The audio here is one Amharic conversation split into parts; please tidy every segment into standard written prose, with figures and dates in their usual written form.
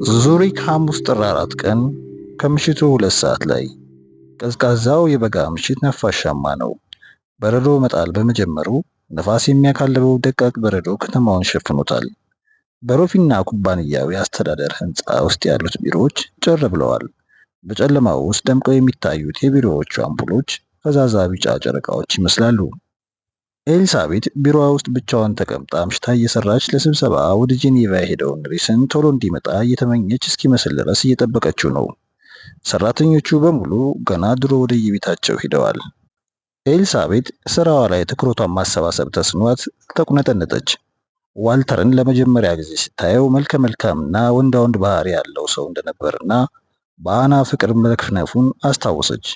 ዙሪክ ሐሙስ ጥር 4 ቀን ከምሽቱ 2 ሰዓት ላይ ቀዝቃዛው የበጋ ምሽት ነፋሻማ ነው። በረዶ መጣል በመጀመሩ ነፋስ የሚያካልበው ደቃቅ በረዶ ከተማውን ሸፍኖታል። በሮፊና ኩባንያው የአስተዳደር ህንፃ ውስጥ ያሉት ቢሮዎች ጭር ብለዋል። በጨለማው ውስጥ ደምቀው የሚታዩት የቢሮዎቹ አምፖሎች ፈዛዛ ቢጫ ጨረቃዎች ይመስላሉ። ኤልሳቤት ቢሮዋ ውስጥ ብቻዋን ተቀምጣ አምሽታ እየሰራች ለስብሰባ ወደ ጄኔቫ የሄደውን ሪስን ቶሎ እንዲመጣ እየተመኘች እስኪመስል ድረስ እየጠበቀችው ነው። ሰራተኞቹ በሙሉ ገና ድሮ ወደ የቤታቸው ሄደዋል። ኤልሳቤት ስራዋ ላይ ትኩረቷን ማሰባሰብ ተስኗት ተቁነጠነጠች። ዋልተርን ለመጀመሪያ ጊዜ ስታየው መልከ መልካምና ወንዳ ወንድ ባህሪ ያለው ሰው እንደነበርና በአና ፍቅር መክነፉን አስታወሰች።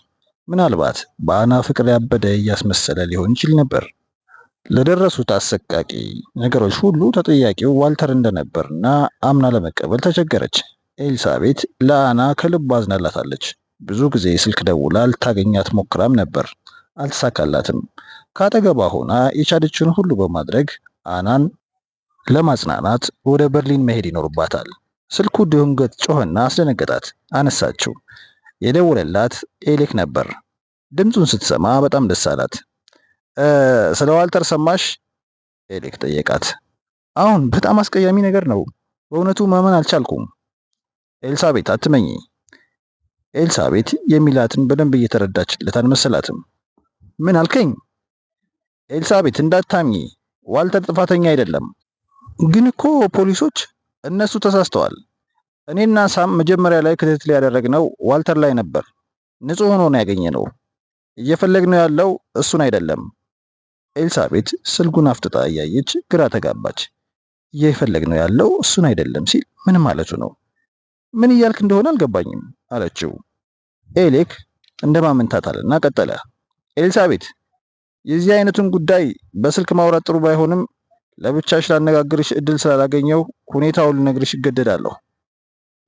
ምናልባት በአና ፍቅር ያበደ እያስመሰለ ሊሆን ይችል ነበር። ለደረሱት አሰቃቂ ነገሮች ሁሉ ተጠያቂው ዋልተር እንደነበርና አምና ለመቀበል ተቸገረች። ኤልሳቤት ለአና ከልብ አዝናላታለች። ብዙ ጊዜ ስልክ ደውላ ልታገኛት ሞክራም ነበር፣ አልተሳካላትም። ካጠገቧ ሆና የቻለችውን ሁሉ በማድረግ አናን ለማጽናናት ወደ በርሊን መሄድ ይኖርባታል። ስልኩ ድንገት ጮኸና አስደነገጣት። አነሳችው። የደወለላት ኤሌክ ነበር። ድምፁን ስትሰማ በጣም ደስ አላት። ስለ ዋልተር ሰማሽ? ኤሌክ ጠየቃት። አሁን በጣም አስቀያሚ ነገር ነው። በእውነቱ ማመን አልቻልኩም። ኤልሳቤት አትመኚ። ኤልሳቤት የሚላትን በደንብ እየተረዳችለት አልመሰላትም። ምን አልከኝ? ኤልሳቤት እንዳታምኚ፣ ዋልተር ጥፋተኛ አይደለም። ግን እኮ ፖሊሶች እነሱ ተሳስተዋል። እኔና ሳም መጀመሪያ ላይ ክትትል ያደረግነው ዋልተር ላይ ነበር። ንጹህ ሆኖ ነው ያገኘነው። እየፈለግነው ያለው እሱን አይደለም። ኤልሳቤት ስልኩን አፍጥጣ እያየች ግራ ተጋባች። እየፈለግነው ያለው እሱን አይደለም ሲል ምን ማለቱ ነው? ምን እያልክ እንደሆነ አልገባኝም አለችው። ኤሌክ እንደማመንታት አለና ቀጠለ። ኤልሳቤት፣ የዚህ አይነቱን ጉዳይ በስልክ ማውራት ጥሩ ባይሆንም ለብቻሽ ላነጋግርሽ እድል ስላላገኘው ሁኔታውን ልነግርሽ እገደዳለሁ።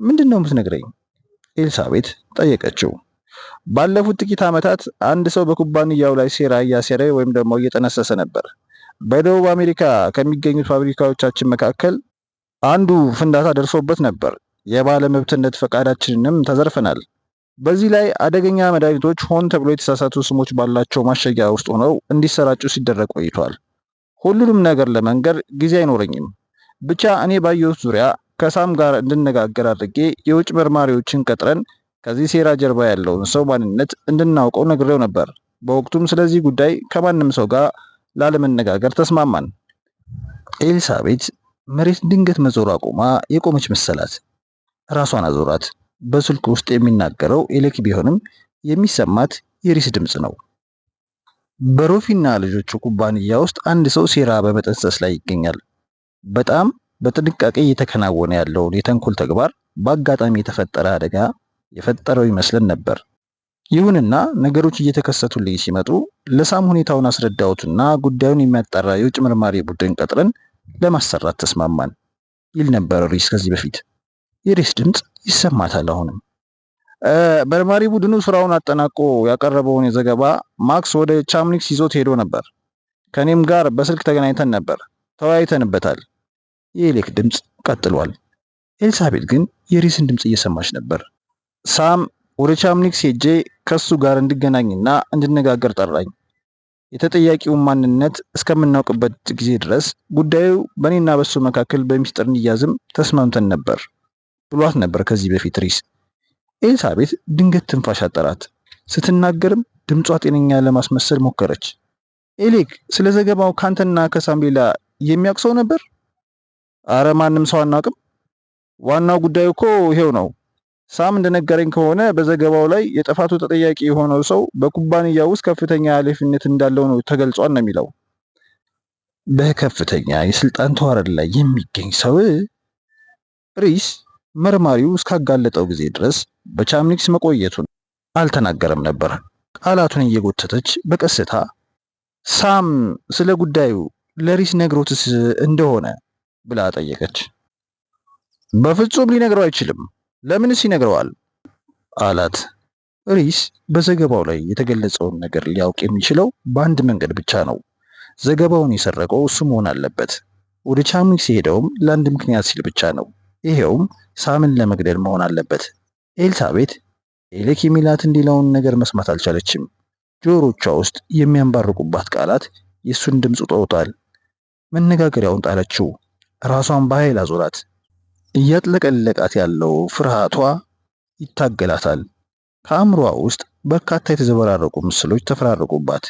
ምንድን ነው የምትነግረኝ? ኤልሳቤት ጠየቀችው። ባለፉት ጥቂት ዓመታት አንድ ሰው በኩባንያው ላይ ሴራ እያሴረ ወይም ደግሞ እየጠነሰሰ ነበር። በደቡብ አሜሪካ ከሚገኙት ፋብሪካዎቻችን መካከል አንዱ ፍንዳታ ደርሶበት ነበር። የባለ መብትነት ፈቃዳችንንም ተዘርፈናል። በዚህ ላይ አደገኛ መድኃኒቶች ሆን ተብሎ የተሳሳቱ ስሞች ባላቸው ማሸጊያ ውስጥ ሆነው እንዲሰራጩ ሲደረግ ቆይቷል። ሁሉንም ነገር ለመንገር ጊዜ አይኖረኝም። ብቻ እኔ ባየሁት ዙሪያ ከሳም ጋር እንድነጋገር አድርጌ የውጭ መርማሪዎችን ቀጥረን ከዚህ ሴራ ጀርባ ያለውን ሰው ማንነት እንድናውቀው ነግሬው ነበር። በወቅቱም ስለዚህ ጉዳይ ከማንም ሰው ጋር ላለመነጋገር ተስማማን። ኤልሳቤት መሬት ድንገት መዞር አቁማ የቆመች መሰላት። ራሷን አዞራት። በስልኩ ውስጥ የሚናገረው ኤሌክ ቢሆንም የሚሰማት የሪስ ድምፅ ነው። በሮፊና ልጆቹ ኩባንያ ውስጥ አንድ ሰው ሴራ በመጠንሰስ ላይ ይገኛል። በጣም በጥንቃቄ እየተከናወነ ያለውን የተንኮል ተግባር በአጋጣሚ የተፈጠረ አደጋ የፈጠረው ይመስለን ነበር። ይሁንና ነገሮች እየተከሰቱልኝ ሲመጡ ለሳም ሁኔታውን አስረዳሁትና ጉዳዩን የሚያጣራ የውጭ መርማሪ ቡድን ቀጥረን ለማሰራት ተስማማን ይል ነበር ሪስ ከዚህ በፊት። የሪስ ድምፅ ይሰማታል አሁንም። መርማሪ ቡድኑ ስራውን አጠናቆ ያቀረበውን ዘገባ ማክስ ወደ ቻምኒክስ ይዞት ሄዶ ነበር። ከኔም ጋር በስልክ ተገናኝተን ነበር፣ ተወያይተንበታል። የኤሌክ ድምፅ ቀጥሏል። ኤልሳቤት ግን የሪስን ድምፅ እየሰማች ነበር። ሳም ወደ ቻምኒክስ ሄጄ ከሱ ጋር እንድገናኝና እንድነጋገር ጠራኝ። የተጠያቂውን ማንነት እስከምናውቅበት ጊዜ ድረስ ጉዳዩ በእኔና በሱ መካከል በሚስጥር እንዲያዝም ተስማምተን ነበር ብሏት ነበር ከዚህ በፊት ሪስ። ኤልሳቤት ድንገት ትንፋሽ አጠራት። ስትናገርም ድምጿ ጤነኛ ለማስመሰል ሞከረች። ኤሌክ ስለ ዘገባው ካንተና ከሳም ሌላ የሚያውቅ ሰው ነበር? አረ ማንም ሰው አናውቅም። ዋናው ጉዳዩ እኮ ይሄው ነው። ሳም እንደነገረኝ ከሆነ በዘገባው ላይ የጥፋቱ ተጠያቂ የሆነው ሰው በኩባንያው ውስጥ ከፍተኛ ኃላፊነት እንዳለው ነው ተገልጿል ነው የሚለው። በከፍተኛ የስልጣን ተዋረድ ላይ የሚገኝ ሰው? ሪስ መርማሪው እስካጋለጠው ጊዜ ድረስ በቻምኒክስ መቆየቱን አልተናገረም ነበር። ቃላቱን እየጎተተች በቀስታ ሳም ስለ ጉዳዩ ለሪስ ነግሮትስ እንደሆነ ብላ ጠየቀች። በፍጹም ሊነግረው አይችልም። ለምንስ ይነግረዋል? አላት። ሪስ በዘገባው ላይ የተገለጸውን ነገር ሊያውቅ የሚችለው በአንድ መንገድ ብቻ ነው። ዘገባውን የሰረቀው እሱ መሆን አለበት። ወደ ቻምኒክስ የሄደውም ለአንድ ምክንያት ሲል ብቻ ነው። ይሄውም ሳምን ለመግደል መሆን አለበት። ኤልሳቤት ኤሌክ የሚላት እንዲለውን ነገር መስማት አልቻለችም። ጆሮቿ ውስጥ የሚያንባርቁባት ቃላት የሱን ድምፅ ውጠውታል። መነጋገሪያውን ጣለችው። ራሷን በኃይል አዞራት። እያጥለቀለቃት ያለው ፍርሃቷ ይታገላታል። ከአእምሮዋ ውስጥ በርካታ የተዘበራረቁ ምስሎች ተፈራረቁባት።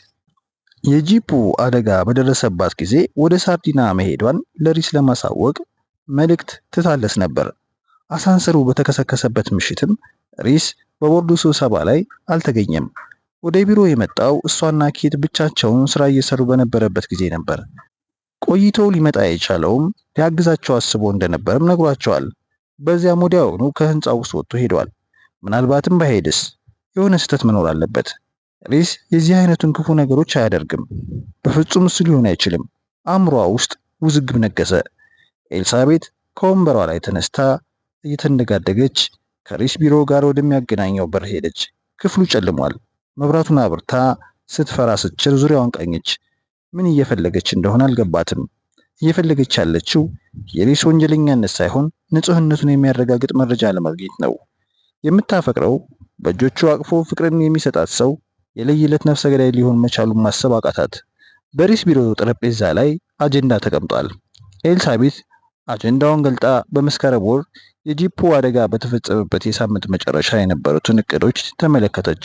የጂፑ አደጋ በደረሰባት ጊዜ ወደ ሳርዲና መሄዷን ለሪስ ለማሳወቅ መልእክት ትታለስ ነበር። አሳንሰሩ በተከሰከሰበት ምሽትም ሪስ በቦርዱ ስብሰባ ላይ አልተገኘም። ወደ ቢሮ የመጣው እሷና ኬት ብቻቸውን ስራ እየሰሩ በነበረበት ጊዜ ነበር። ቆይቶ ሊመጣ የቻለውም ሊያግዛቸው አስቦ እንደነበርም ነግሯቸዋል። በዚያም ወዲያውኑ ከህንፃው ውስጥ ወጥቶ ሄዷል። ምናልባትም ባይሄድስ? የሆነ ስህተት መኖር አለበት። ሪስ የዚህ አይነቱን ክፉ ነገሮች አያደርግም። በፍጹም እሱ ሊሆን አይችልም። አእምሯ ውስጥ ውዝግብ ነገሰ። ኤልሳቤት ከወንበሯ ላይ ተነስታ እየተንደጋደገች ከሪስ ቢሮ ጋር ወደሚያገናኘው በር ሄደች። ክፍሉ ጨልሟል። መብራቱን አብርታ ስትፈራ ስትችር ዙሪያዋን ቃኘች። ምን እየፈለገች እንደሆነ አልገባትም። እየፈለገች ያለችው የሪስ ወንጀለኛነት ሳይሆን ንጹህነቱን የሚያረጋግጥ መረጃ ለማግኘት ነው። የምታፈቅረው በእጆቹ አቅፎ ፍቅርን የሚሰጣት ሰው የለየለት ነፍሰ ገዳይ ሊሆን መቻሉን ማሰብ አቃታት። በሪስ ቢሮ ጠረጴዛ ላይ አጀንዳ ተቀምጧል። ኤልሳቤት አጀንዳውን ገልጣ በመስከረም ወር የጂፑ አደጋ በተፈጸመበት የሳምንት መጨረሻ የነበሩትን እቅዶች ተመለከተች።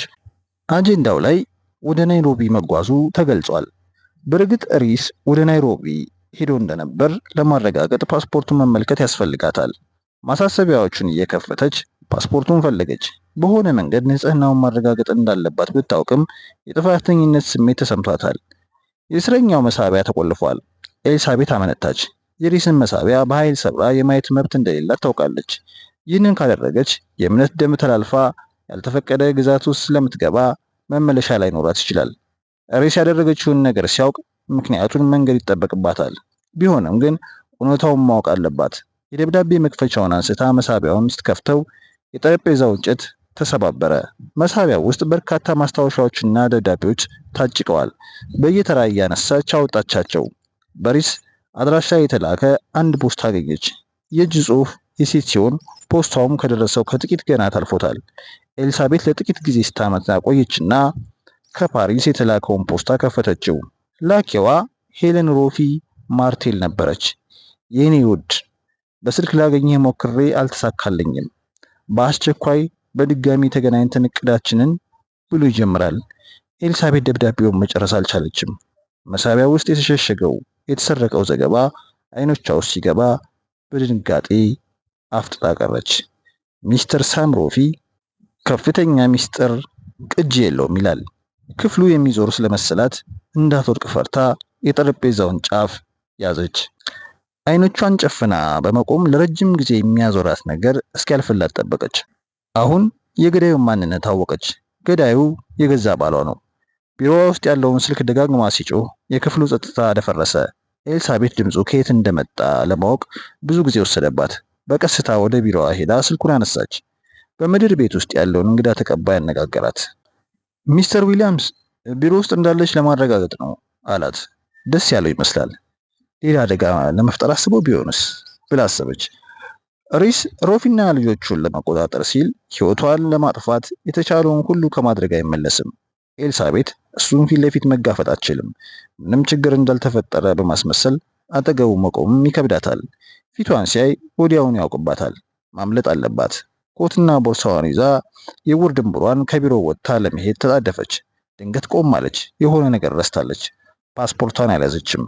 አጀንዳው ላይ ወደ ናይሮቢ መጓዙ ተገልጿል። በእርግጥ ሪስ ወደ ናይሮቢ ሄዶ እንደነበር ለማረጋገጥ ፓስፖርቱን መመልከት ያስፈልጋታል። ማሳሰቢያዎቹን እየከፈተች ፓስፖርቱን ፈለገች። በሆነ መንገድ ንጽህናውን ማረጋገጥ እንዳለባት ብታውቅም የጥፋተኝነት ስሜት ተሰምቷታል። የእስረኛው መሳቢያ ተቆልፏል። ኤልሳቤት አመነታች። የሪስን መሳቢያ በኃይል ሰብራ የማየት መብት እንደሌላት ታውቃለች። ይህንን ካደረገች የእምነት ደም ተላልፋ ያልተፈቀደ ግዛት ውስጥ ስለምትገባ መመለሻ ላይኖራት ይችላል። ሪስ ያደረገችውን ነገር ሲያውቅ ምክንያቱን መንገድ ይጠበቅባታል። ቢሆንም ግን እውነታውን ማወቅ አለባት። የደብዳቤ መክፈቻውን አንስታ መሳቢያውን ስትከፍተው የጠረጴዛው እንጨት ተሰባበረ። መሳቢያው ውስጥ በርካታ ማስታወሻዎችና ደብዳቤዎች ታጭቀዋል። በየተራ እያነሳች አወጣቻቸው። በሪስ አድራሻ የተላከ አንድ ፖስታ አገኘች። የእጅ ጽሑፍ የሴት ሲሆን ፖስታውም ከደረሰው ከጥቂት ቀናት አልፎታል። ኤልሳቤት ለጥቂት ጊዜ ስታመጣ ቆየችና ከፓሪስ የተላከውን ፖስታ ከፈተችው። ላኪዋ ሄለን ሮፊ ማርቴል ነበረች። የኔ ውድ፣ በስልክ ላገኘህ ሞክሬ አልተሳካልኝም። በአስቸኳይ በድጋሚ ተገናኝተን እቅዳችንን ብሎ ይጀምራል። ኤልሳቤት ደብዳቤውን መጨረስ አልቻለችም። መሳቢያ ውስጥ የተሰረቀው ዘገባ አይኖቿ ውስጥ ሲገባ በድንጋጤ አፍጥጣ ቀረች። ሚስተር ሳም ሮፊ ከፍተኛ ሚስጥር ቅጂ የለውም ይላል። ክፍሉ የሚዞር ስለመሰላት እንዳትወድቅ ፈርታ የጠረጴዛውን ጫፍ ያዘች። አይኖቿን ጨፍና በመቆም ለረጅም ጊዜ የሚያዞራት ነገር እስኪያልፍላት ጠበቀች። አሁን የገዳዩን ማንነት አወቀች። ገዳዩ የገዛ ባሏ ነው። ቢሮዋ ውስጥ ያለውን ስልክ ደጋግማ ሲጮህ የክፍሉ ጸጥታ ደፈረሰ። ኤልሳቤት ድምፁ ከየት እንደመጣ ለማወቅ ብዙ ጊዜ ወሰደባት። በቀስታ ወደ ቢሮዋ ሄዳ ስልኩን አነሳች። በምድር ቤት ውስጥ ያለውን እንግዳ ተቀባይ አነጋገራት። ሚስተር ዊሊያምስ ቢሮ ውስጥ እንዳለች ለማረጋገጥ ነው አላት። ደስ ያለው ይመስላል። ሌላ አደጋ ለመፍጠር አስቦ ቢሆንስ ብላ አሰበች። ሪስ ሮፊና ልጆቹን ለመቆጣጠር ሲል ሕይወቷን ለማጥፋት የተቻለውን ሁሉ ከማድረግ አይመለስም። ኤልሳቤት እሱን ፊት ለፊት መጋፈጥ አትችልም። ምንም ችግር እንዳልተፈጠረ በማስመሰል አጠገቡ መቆምም ይከብዳታል። ፊቷን ሲያይ ወዲያውኑ ያውቅባታል። ማምለጥ አለባት። ኮትና ቦርሳዋን ይዛ የውር ድንብሯን ከቢሮ ወጥታ ለመሄድ ተጣደፈች። ድንገት ቆም አለች። የሆነ ነገር ረስታለች። ፓስፖርቷን አልያዘችም።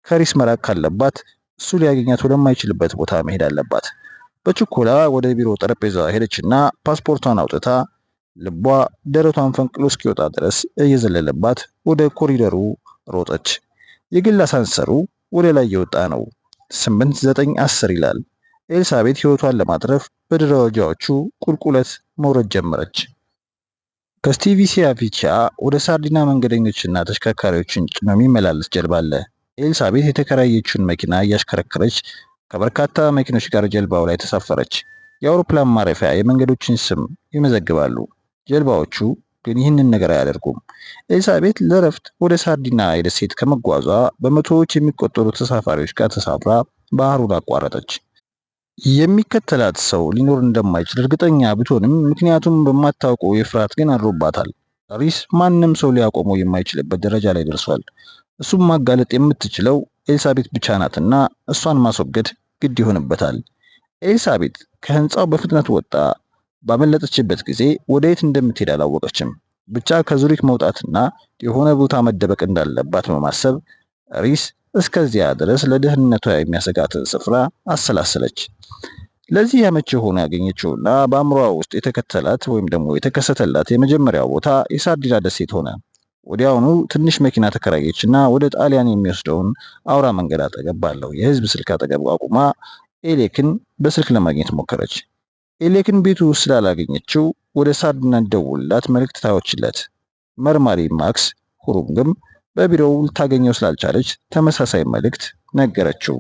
ከሪስ መራቅ ካለባት እሱ ሊያገኛት ወደማይችልበት ቦታ መሄድ አለባት። በችኮላ ወደ ቢሮ ጠረጴዛ ሄደችና ፓስፖርቷን አውጥታ ልቧ ደረቷን ፈንቅሎ እስኪወጣ ድረስ እየዘለለባት ወደ ኮሪደሩ ሮጠች። የግል አሳንሰሩ ወደ ላይ የወጣ ነው። 8 9 10 ይላል። ኤልሳቤት ሕይወቷን ለማትረፍ በደረጃዎቹ ቁልቁለት መውረድ ጀመረች። ከስቲቪሲያቪቻ ወደ ሳርዲና መንገደኞችና ተሽከርካሪዎችን ጭኖ የሚመላለስ ጀልባ አለ። ኤልሳቤት የተከራየችውን መኪና እያሽከረከረች ከበርካታ መኪኖች ጋር ጀልባው ላይ ተሳፈረች። የአውሮፕላን ማረፊያ የመንገዶችን ስም ይመዘግባሉ። ጀልባዎቹ ግን ይህንን ነገር አያደርጉም። ኤልሳቤት ለረፍት ወደ ሳርዲና ደሴት ከመጓዟ በመቶዎች የሚቆጠሩ ተሳፋሪዎች ጋር ተሳፍራ ባህሩን አቋረጠች። የሚከተላት ሰው ሊኖር እንደማይችል እርግጠኛ ብትሆንም ምክንያቱም በማታውቀው የፍርሃት ግን አድሮባታል። ሪስ ማንም ሰው ሊያቆመው የማይችልበት ደረጃ ላይ ደርሷል። እሱም ማጋለጥ የምትችለው ኤልሳቤት ብቻ ናትና እሷን ማስወገድ ግድ ይሆንበታል። ኤልሳቤት ከህንፃው በፍጥነት ወጣ። ባመለጠችበት ጊዜ ወደ የት እንደምትሄድ አላወቀችም። ብቻ ከዙሪክ መውጣትና የሆነ ቦታ መደበቅ እንዳለባት በማሰብ ሪስ እስከዚያ ድረስ ለደህንነቷ የሚያሰጋትን ስፍራ አሰላሰለች። ለዚህ ያመች ሆኖ ያገኘችውና በአእምሯ ውስጥ የተከተላት ወይም ደግሞ የተከሰተላት የመጀመሪያው ቦታ የሳርዲና ደሴት ሆነ። ወዲያውኑ ትንሽ መኪና ተከራየችና ወደ ጣሊያን የሚወስደውን አውራ መንገድ አጠገብ ባለው የህዝብ ስልክ አጠገብ አቁማ ኤሌክን በስልክ ለማግኘት ሞከረች። ኤሌክን ቤቱ ውስጥ ስላላገኘችው ወደ ሳርዲና ደውላት መልእክት ታወችለት። መርማሪ ማክስ ሁሩንግም በቢሮው ልታገኘው ስላልቻለች ተመሳሳይ መልእክት ነገረችው።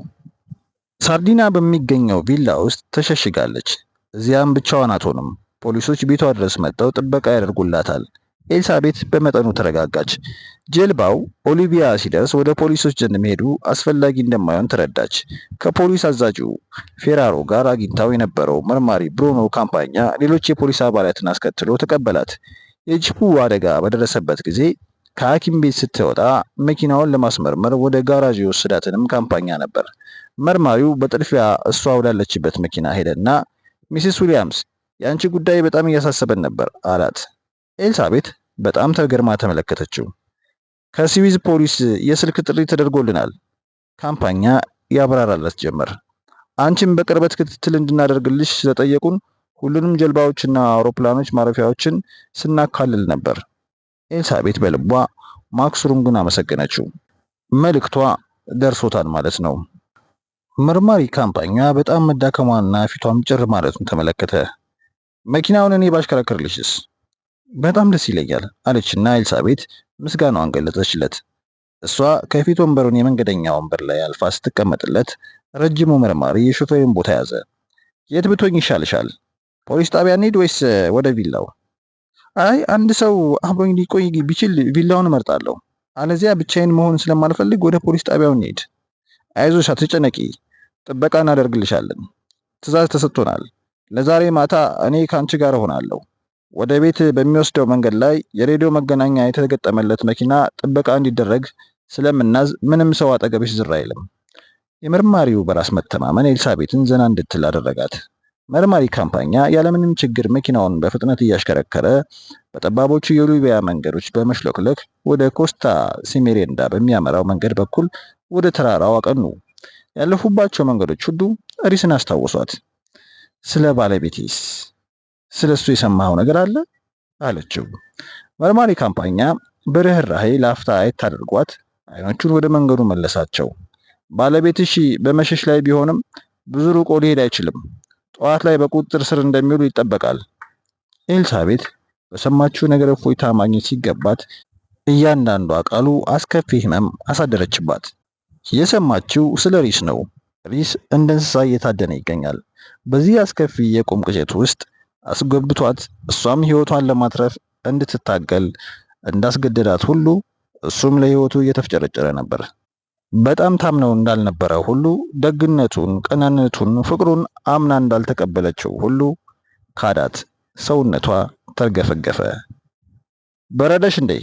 ሳርዲና በሚገኘው ቪላ ውስጥ ተሸሽጋለች። እዚያም ብቻዋን አትሆንም። ፖሊሶች ቤቷ ድረስ መጥተው ጥበቃ ያደርጉላታል። ኤልሳቤት በመጠኑ ተረጋጋች። ጀልባው ኦሊቪያ ሲደርስ ወደ ፖሊሶች ዘንድ መሄዱ አስፈላጊ እንደማይሆን ተረዳች። ከፖሊስ አዛዡ ፌራሮ ጋር አግኝታው የነበረው መርማሪ ብሩኖ ካምፓኛ ሌሎች የፖሊስ አባላትን አስከትሎ ተቀበላት። የጂፑ አደጋ በደረሰበት ጊዜ ከሐኪም ቤት ስትወጣ መኪናውን ለማስመርመር ወደ ጋራዥ የወሰዳትንም ካምፓኛ ነበር። መርማሪው በጥድፊያ እሷ ወዳለችበት መኪና ሄደና ሚስስ ዊሊያምስ የአንቺ ጉዳይ በጣም እያሳሰበን ነበር አላት። ኤልሳቤት በጣም ተገርማ ተመለከተችው። ከስዊዝ ፖሊስ የስልክ ጥሪ ተደርጎልናል። ካምፓኛ ያብራራላት ጀመር። አንቺም በቅርበት ክትትል እንድናደርግልሽ ስለጠየቁን ሁሉንም ጀልባዎችና አውሮፕላኖች ማረፊያዎችን ስናካልል ነበር። ኤልሳቤት በልቧ ማክስሩንግን አመሰገነችው። መልእክቷ ደርሶታል ማለት ነው። መርማሪ ካምፓኛ በጣም መዳከሟንና ፊቷም ጭር ማለቱን ተመለከተ። መኪናውን እኔ ባሽከረክርልሽስ? በጣም ደስ ይለኛል አለችና ኤልሳቤት ምስጋናዋን ገለጸችለት። እሷ ከፊት ወንበሩን የመንገደኛ ወንበር ላይ አልፋ ስትቀመጥለት ረጅሙ መርማሪ የሾፌሩን ቦታ ያዘ። የት ብትሆኝ ይሻልሻል? ፖሊስ ጣቢያ እንሂድ ወይስ ወደ ቪላው? አይ አንድ ሰው አብሮኝ ሊቆይ ቢችል ቪላውን እመርጣለሁ። አለዚያ ብቻዬን መሆን ስለማልፈልግ ወደ ፖሊስ ጣቢያው እንሂድ። አይዞሽ፣ አትጨነቂ፣ ጥበቃ እናደርግልሻለን። ትዕዛዝ ተሰጥቶናል። ለዛሬ ማታ እኔ ካንቺ ጋር እሆናለሁ። ወደ ቤት በሚወስደው መንገድ ላይ የሬዲዮ መገናኛ የተገጠመለት መኪና ጥበቃ እንዲደረግ ስለምናዝ ምንም ሰው አጠገብሽ ዝር አይልም። የመርማሪው በራስ መተማመን ኤልሳቤትን ዘና እንድትል አደረጋት። መርማሪ ካምፓኛ ያለምንም ችግር መኪናውን በፍጥነት እያሽከረከረ በጠባቦቹ የኦሊቪያ መንገዶች በመሽለክለክ ወደ ኮስታ ሲሜሬንዳ በሚያመራው መንገድ በኩል ወደ ተራራው አቀኑ። ያለፉባቸው መንገዶች ሁሉ ሪስን አስታወሷት። ስለ ባለቤቴስ ስለሱ የሰማኸው ነገር አለ አለችው። መርማሪ ካምፓኛ በርህራሄ ላፍታ አየት አድርጓት አይኖቹን ወደ መንገዱ መለሳቸው። ባለቤትሽ በመሸሽ ላይ ቢሆንም ብዙ ርቆ ሊሄድ አይችልም። ጠዋት ላይ በቁጥጥር ስር እንደሚውሉ ይጠበቃል። ኤልሳቤት በሰማችው ነገር እፎይታ ማግኘት ሲገባት እያንዳንዷ ቃሉ አስከፊ ህመም አሳደረችባት። የሰማችው ስለ ሪስ ነው። ሪስ እንደ እንስሳ እየታደነ ይገኛል። በዚህ አስከፊ የቁም ቅዠት ውስጥ አስገብቷት እሷም ህይወቷን ለማትረፍ እንድትታገል እንዳስገደዳት ሁሉ እሱም ለህይወቱ እየተፍጨረጨረ ነበር። በጣም ታምነው እንዳልነበረ ሁሉ ደግነቱን፣ ቀናነቱን፣ ፍቅሩን አምና እንዳልተቀበለችው ሁሉ ካዳት። ሰውነቷ ተርገፈገፈ። በረደሽ እንዴ?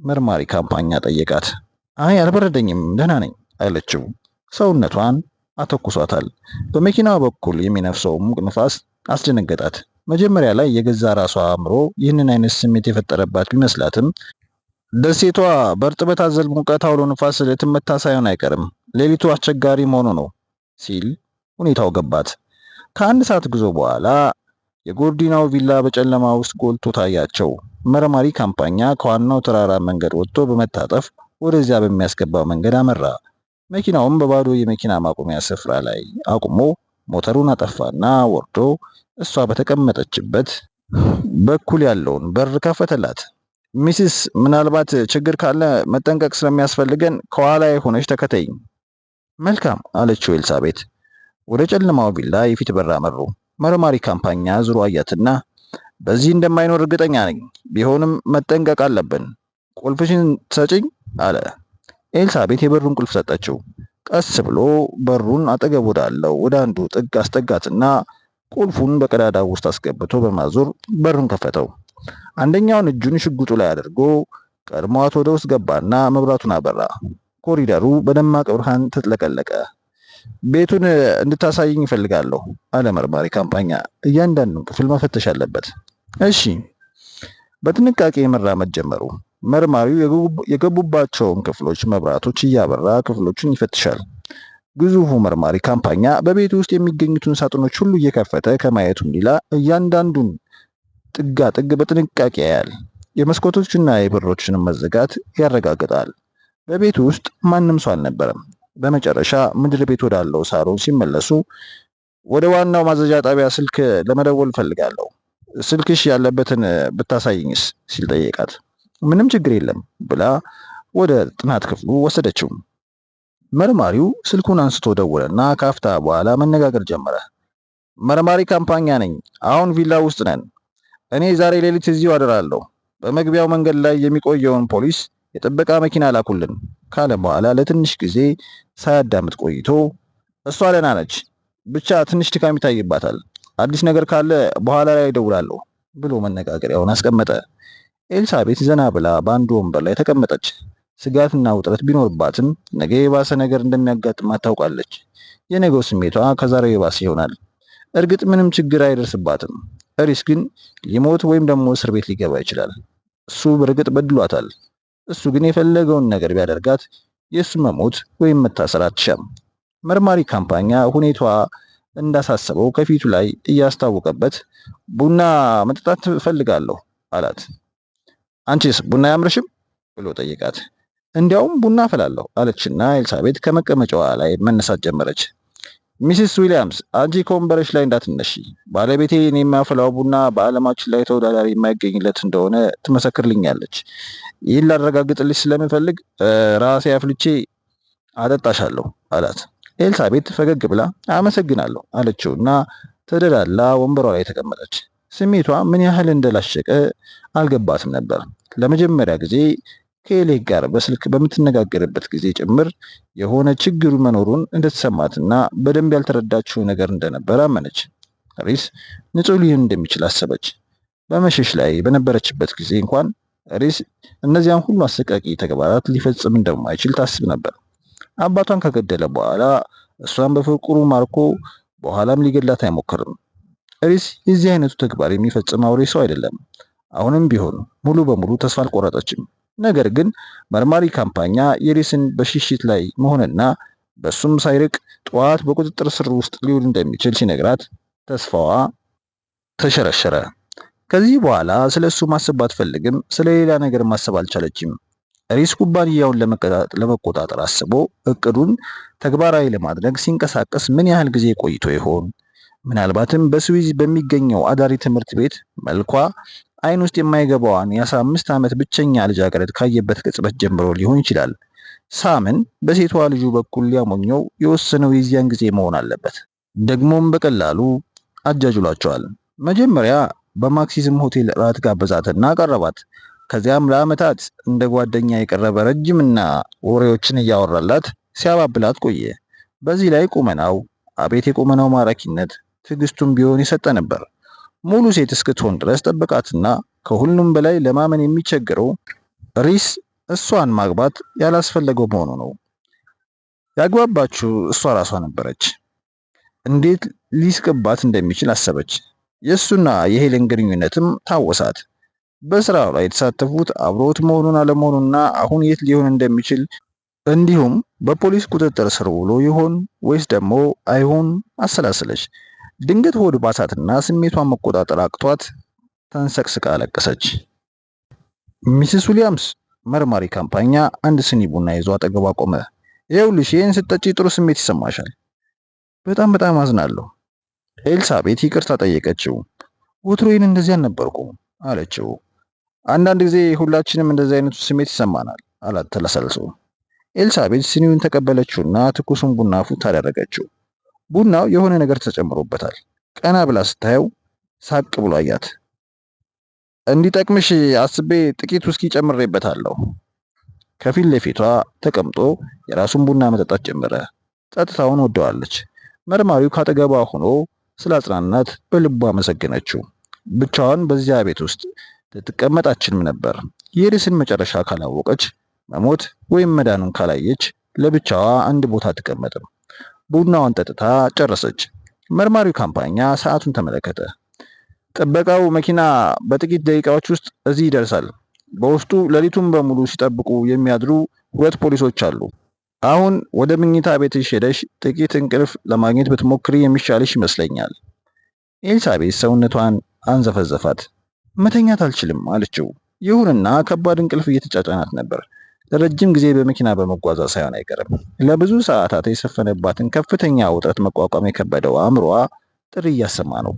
መርማሪ ካምፓኛ ጠየቃት። አይ አልበረደኝም፣ ደህና ነኝ አለችው። ሰውነቷን አተኩሷታል። በመኪናው በኩል የሚነፍሰው ሙቅ ንፋስ አስደነገጣት። መጀመሪያ ላይ የገዛ ራሷ አእምሮ ይህንን አይነት ስሜት የፈጠረባት ቢመስላትም ደሴቷ በእርጥበት አዘል ሙቀት አውሎ ንፋስ ልትመታ ሳይሆን አይቀርም፣ ሌሊቱ አስቸጋሪ መሆኑ ነው ሲል ሁኔታው ገባት። ከአንድ ሰዓት ጉዞ በኋላ የጎርዲናው ቪላ በጨለማ ውስጥ ጎልቶ ታያቸው። መርማሪ ካምፓኛ ከዋናው ተራራ መንገድ ወጥቶ በመታጠፍ ወደዚያ በሚያስገባው መንገድ አመራ። መኪናውም በባዶ የመኪና ማቆሚያ ስፍራ ላይ አቁሞ ሞተሩን አጠፋና ወርዶ እሷ በተቀመጠችበት በኩል ያለውን በር ከፈተላት። ሚስስ፣ ምናልባት ችግር ካለ መጠንቀቅ ስለሚያስፈልገን ከኋላ ሆነሽ ተከተይኝ። መልካም አለችው ኤልሳቤት። ወደ ጨለማው ቪላ የፊት በር አመሩ። መርማሪ ካምፓኛ ዙሮ አያትና በዚህ እንደማይኖር እርግጠኛ ነኝ፣ ቢሆንም መጠንቀቅ አለብን። ቁልፍሽን ትሰጪኝ አለ። ኤልሳቤት የበሩን ቁልፍ ሰጠችው። ቀስ ብሎ በሩን አጠገብ ወዳለው ወደ አንዱ ጥግ አስጠጋትና ቁልፉን በቀዳዳው ውስጥ አስገብቶ በማዞር በሩን ከፈተው። አንደኛውን እጁን ሽጉጡ ላይ አድርጎ ቀድሟት ወደ ውስጥ ገባና መብራቱን አበራ። ኮሪደሩ በደማቅ ብርሃን ተጥለቀለቀ። ቤቱን እንድታሳይኝ እፈልጋለሁ አለ መርማሪ ካምፓኛ። እያንዳንዱን ክፍል መፈተሽ አለበት። እሺ። በጥንቃቄ መራመድ ጀመሩ። መርማሪው የገቡባቸውን ክፍሎች መብራቶች እያበራ ክፍሎቹን ይፈትሻል። ግዙፉ መርማሪ ካምፓኛ በቤቱ ውስጥ የሚገኙትን ሳጥኖች ሁሉ እየከፈተ ከማየቱም ሌላ እያንዳንዱን ጥጋ ጥግ በጥንቃቄ ያያል። የመስኮቶችና የበሮችንም መዘጋት ያረጋግጣል። በቤቱ ውስጥ ማንም ሰው አልነበረም። በመጨረሻ ምድር ቤት ወዳለው ሳሎን ሲመለሱ ወደ ዋናው ማዘዣ ጣቢያ ስልክ ለመደወል እፈልጋለሁ፣ ስልክሽ ያለበትን ብታሳይኝስ ሲል ጠየቃት። ምንም ችግር የለም ብላ ወደ ጥናት ክፍሉ ወሰደችው። መርማሪው ስልኩን አንስቶ ደወለና ካፍታ በኋላ መነጋገር ጀመረ። መርማሪ ካምፓኛ ነኝ። አሁን ቪላ ውስጥ ነን። እኔ ዛሬ ሌሊት እዚሁ አድራለሁ። በመግቢያው መንገድ ላይ የሚቆየውን ፖሊስ የጥበቃ መኪና ላኩልን ካለ በኋላ ለትንሽ ጊዜ ሳያዳምጥ ቆይቶ እሷ ደህና ነች፣ ብቻ ትንሽ ድካም ይታይባታል። አዲስ ነገር ካለ በኋላ ላይ እደውላለሁ ብሎ መነጋገሪያውን አስቀመጠ። ኤልሳቤት ዘና ብላ በአንድ ወንበር ላይ ተቀመጠች። ስጋትና ውጥረት ቢኖርባትም ነገ የባሰ ነገር እንደሚያጋጥማት ታውቃለች። የነገው ስሜቷ ከዛሬው የባሰ ይሆናል። እርግጥ ምንም ችግር አይደርስባትም። ሪስ ግን ሊሞት ወይም ደግሞ እስር ቤት ሊገባ ይችላል። እሱ በእርግጥ በድሏታል። እሱ ግን የፈለገውን ነገር ቢያደርጋት የእሱ መሞት ወይም መታሰር አትሻም። መርማሪ ካምፓኛ ሁኔታዋ እንዳሳሰበው ከፊቱ ላይ እያስታወቀበት ቡና መጠጣት እፈልጋለሁ አላት። አንቺስ ቡና አያምርሽም ብሎ ጠየቃት። እንዲያውም ቡና አፈላለሁ አለችና ኤልሳቤት ከመቀመጫዋ ላይ መነሳት ጀመረች። ሚስስ ዊሊያምስ አንቺ ከወንበረሽ ላይ እንዳትነሺ። ባለቤቴ እኔ የማፈላው ቡና በዓለማችን ላይ ተወዳዳሪ የማይገኝለት እንደሆነ ትመሰክርልኛለች። ይህን ላረጋግጥልሽ ስለምፈልግ ራሴ አፍልቼ አጠጣሻለሁ አላት። ኤልሳቤት ፈገግ ብላ አመሰግናለሁ አለችውና ተደላላ ወንበሯ ላይ ተቀመጠች። ስሜቷ ምን ያህል እንደላሸቀ አልገባትም ነበር። ለመጀመሪያ ጊዜ ከኤሌክ ጋር በስልክ በምትነጋገርበት ጊዜ ጭምር የሆነ ችግሩ መኖሩን እንደተሰማትና በደንብ ያልተረዳችው ነገር እንደነበር አመነች። ሪስ ንጹህ ሊሆን እንደሚችል አሰበች። በመሸሽ ላይ በነበረችበት ጊዜ እንኳን ሪስ እነዚያን ሁሉ አሰቃቂ ተግባራት ሊፈጽም እንደማይችል ታስብ ነበር። አባቷን ከገደለ በኋላ እሷን በፍቅሩ ማርኮ በኋላም ሊገላት አይሞክርም። ሪስ የዚህ አይነቱ ተግባር የሚፈጽም አውሬ ሰው አይደለም። አሁንም ቢሆን ሙሉ በሙሉ ተስፋ አልቆረጠችም። ነገር ግን መርማሪ ካምፓኛ የሪስን በሽሽት ላይ መሆንና በሱም ሳይርቅ ጠዋት በቁጥጥር ስር ውስጥ ሊውል እንደሚችል ሲነግራት ተስፋዋ ተሸረሸረ። ከዚህ በኋላ ስለሱ ማሰብ ባትፈልግም ስለሌላ ነገር ማሰብ አልቻለችም። ሪስ ኩባንያውን ለመቆጣጠር አስቦ እቅዱን ተግባራዊ ለማድረግ ሲንቀሳቀስ ምን ያህል ጊዜ ቆይቶ ይሆን? ምናልባትም በስዊዝ በሚገኘው አዳሪ ትምህርት ቤት መልኳ አይን ውስጥ የማይገባዋን የ15 ዓመት ብቸኛ ልጃገረድ ካየበት ቅጽበት ጀምሮ ሊሆን ይችላል። ሳምን በሴቷ ልጁ በኩል ሊያሞኘው የወሰነው የዚያን ጊዜ መሆን አለበት። ደግሞም በቀላሉ አጃጅሏቸዋል። መጀመሪያ በማክሲዝም ሆቴል ራት ጋበዛትና ቀረባት። ከዚያም ለዓመታት እንደ ጓደኛ የቀረበ ረጅምና ወሬዎችን እያወራላት ሲያባብላት ቆየ። በዚህ ላይ ቁመናው፣ አቤት የቁመናው ማራኪነት ትዕግስቱም ቢሆን የሰጠ ነበር። ሙሉ ሴት እስክትሆን ድረስ ጠበቃትና ከሁሉም በላይ ለማመን የሚቸገረው ሪስ እሷን ማግባት ያላስፈለገው መሆኑ ነው። ያግባባችው እሷ ራሷ ነበረች። እንዴት ሊስቅባት እንደሚችል አሰበች። የእሱና የሄለን ግንኙነትም ታወሳት። በስራው ላይ የተሳተፉት አብሮት መሆኑን አለመሆኑና አሁን የት ሊሆን እንደሚችል እንዲሁም በፖሊስ ቁጥጥር ስር ውሎ ይሆን ወይስ ደግሞ አይሆን አሰላሰለች። ድንገት ሆድ ባሳትና ስሜቷን መቆጣጠር አቅቷት ተንሰቅስቃ አለቀሰች። ሚስስ ዊሊያምስ መርማሪ ካምፓኛ አንድ ስኒ ቡና ይዞ አጠገቧ ቆመ። ይኸውልሽ ይህን ስትጠጪ ጥሩ ስሜት ይሰማሻል። በጣም አዝናለሁ። ኤልሳቤት ይቅርታ ጠየቀችው። ወትሮዬን እንደዚህ አልነበርኩም አለችው። አንዳንድ ጊዜ ሁላችንም እንደዚህ አይነቱ ስሜት ይሰማናል አላት ተለሳልሶ። ኤልሳቤት ስኒውን ተቀበለችውና ትኩሱን ቡና ፉት አደረገችው። ቡናው የሆነ ነገር ተጨምሮበታል። ቀና ብላ ስታየው ሳቅ ብሎ አያት። እንዲጠቅምሽ አስቤ ጥቂት ውስኪ ጨምሬበታለሁ። ከፊት ለፊቷ ተቀምጦ የራሱን ቡና መጠጣት ጀመረ። ጸጥታውን ወደዋለች። መርማሪው ካጠገቧ ሆኖ ስላጽናናት በልቧ አመሰገነችው። ብቻዋን በዚያ ቤት ውስጥ ልትቀመጥ አትችልም ነበር። የኤሪስን መጨረሻ ካላወቀች፣ መሞት ወይም መዳኑን ካላየች ለብቻዋ አንድ ቦታ አትቀመጥም። ቡናዋን ጠጥታ ጨረሰች። መርማሪው ካምፓኛ ሰዓቱን ተመለከተ። ጥበቃው መኪና በጥቂት ደቂቃዎች ውስጥ እዚህ ይደርሳል። በውስጡ ሌሊቱን በሙሉ ሲጠብቁ የሚያድሩ 2 ፖሊሶች አሉ። አሁን ወደ መኝታ ቤትሽ ሄደሽ ጥቂት እንቅልፍ ለማግኘት ብትሞክሪ የሚሻልሽ ይመስለኛል። ኤልሳቤት ሰውነቷን አንዘፈዘፋት። መተኛት አልችልም አለችው። ይሁንና ከባድ እንቅልፍ እየተጫጫናት ነበር። ለረጅም ጊዜ በመኪና በመጓዟ ሳይሆን አይቀርም። ለብዙ ሰዓታት የሰፈነባትን ከፍተኛ ውጥረት መቋቋም የከበደው አእምሮዋ ጥሪ እያሰማ ነው።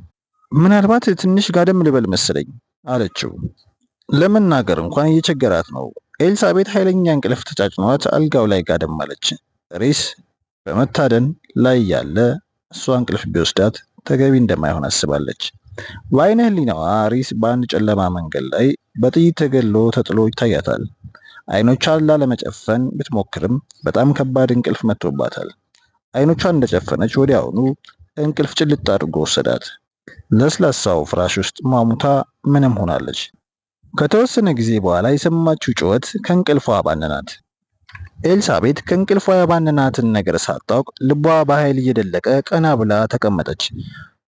ምናልባት ትንሽ ጋደም ልበል መሰለኝ አለችው። ለመናገር እንኳን እየቸገራት ነው። ኤልሳቤት ኃይለኛ እንቅልፍ ተጫጭኗት አልጋው ላይ ጋደም አለች። ሪስ በመታደን ላይ ያለ እሷ እንቅልፍ ቢወስዳት ተገቢ እንደማይሆን አስባለች። በዓይነ ህሊናዋ ሪስ በአንድ ጨለማ መንገድ ላይ በጥይት ተገሎ ተጥሎ ይታያታል። አይኖቿን ላለመጨፈን ብትሞክርም በጣም ከባድ እንቅልፍ መጥቶባታል። አይኖቿን እንደጨፈነች ወዲያውኑ እንቅልፍ ጭልጥ አድርጎ ወሰዳት። ለስላሳው ፍራሽ ውስጥ ማሙታ ምንም ሆናለች። ከተወሰነ ጊዜ በኋላ የሰማችው ጩኸት ከእንቅልፏ አባነናት። ኤልሳቤት ከእንቅልፏ ያባነናትን ነገር ሳታውቅ ልቧ በኃይል እየደለቀ ቀና ብላ ተቀመጠች።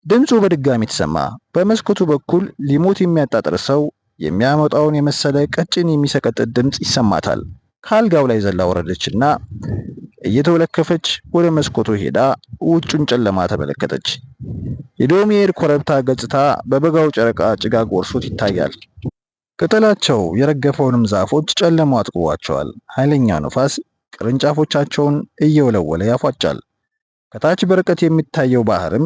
ድምፁ በድጋሚ ተሰማ። በመስኮቱ በኩል ሊሞት የሚያጣጥር ሰው የሚያመጣውን የመሰለ ቀጭን የሚሰቀጥጥ ድምፅ ይሰማታል። ከአልጋው ላይ ዘላ ወረደችና እየተወለከፈች ወደ መስኮቱ ሄዳ ውጩን ጨለማ ተመለከተች። የዶሜር ኮረብታ ገጽታ በበጋው ጨረቃ ጭጋግ ወርሶት ይታያል። ቅጠላቸው የረገፈውንም ዛፎች ጨለማው አጥቅቧቸዋል። ኃይለኛው ነፋስ ቅርንጫፎቻቸውን እየወለወለ ያፏጫል። ከታች በርቀት የሚታየው ባህርም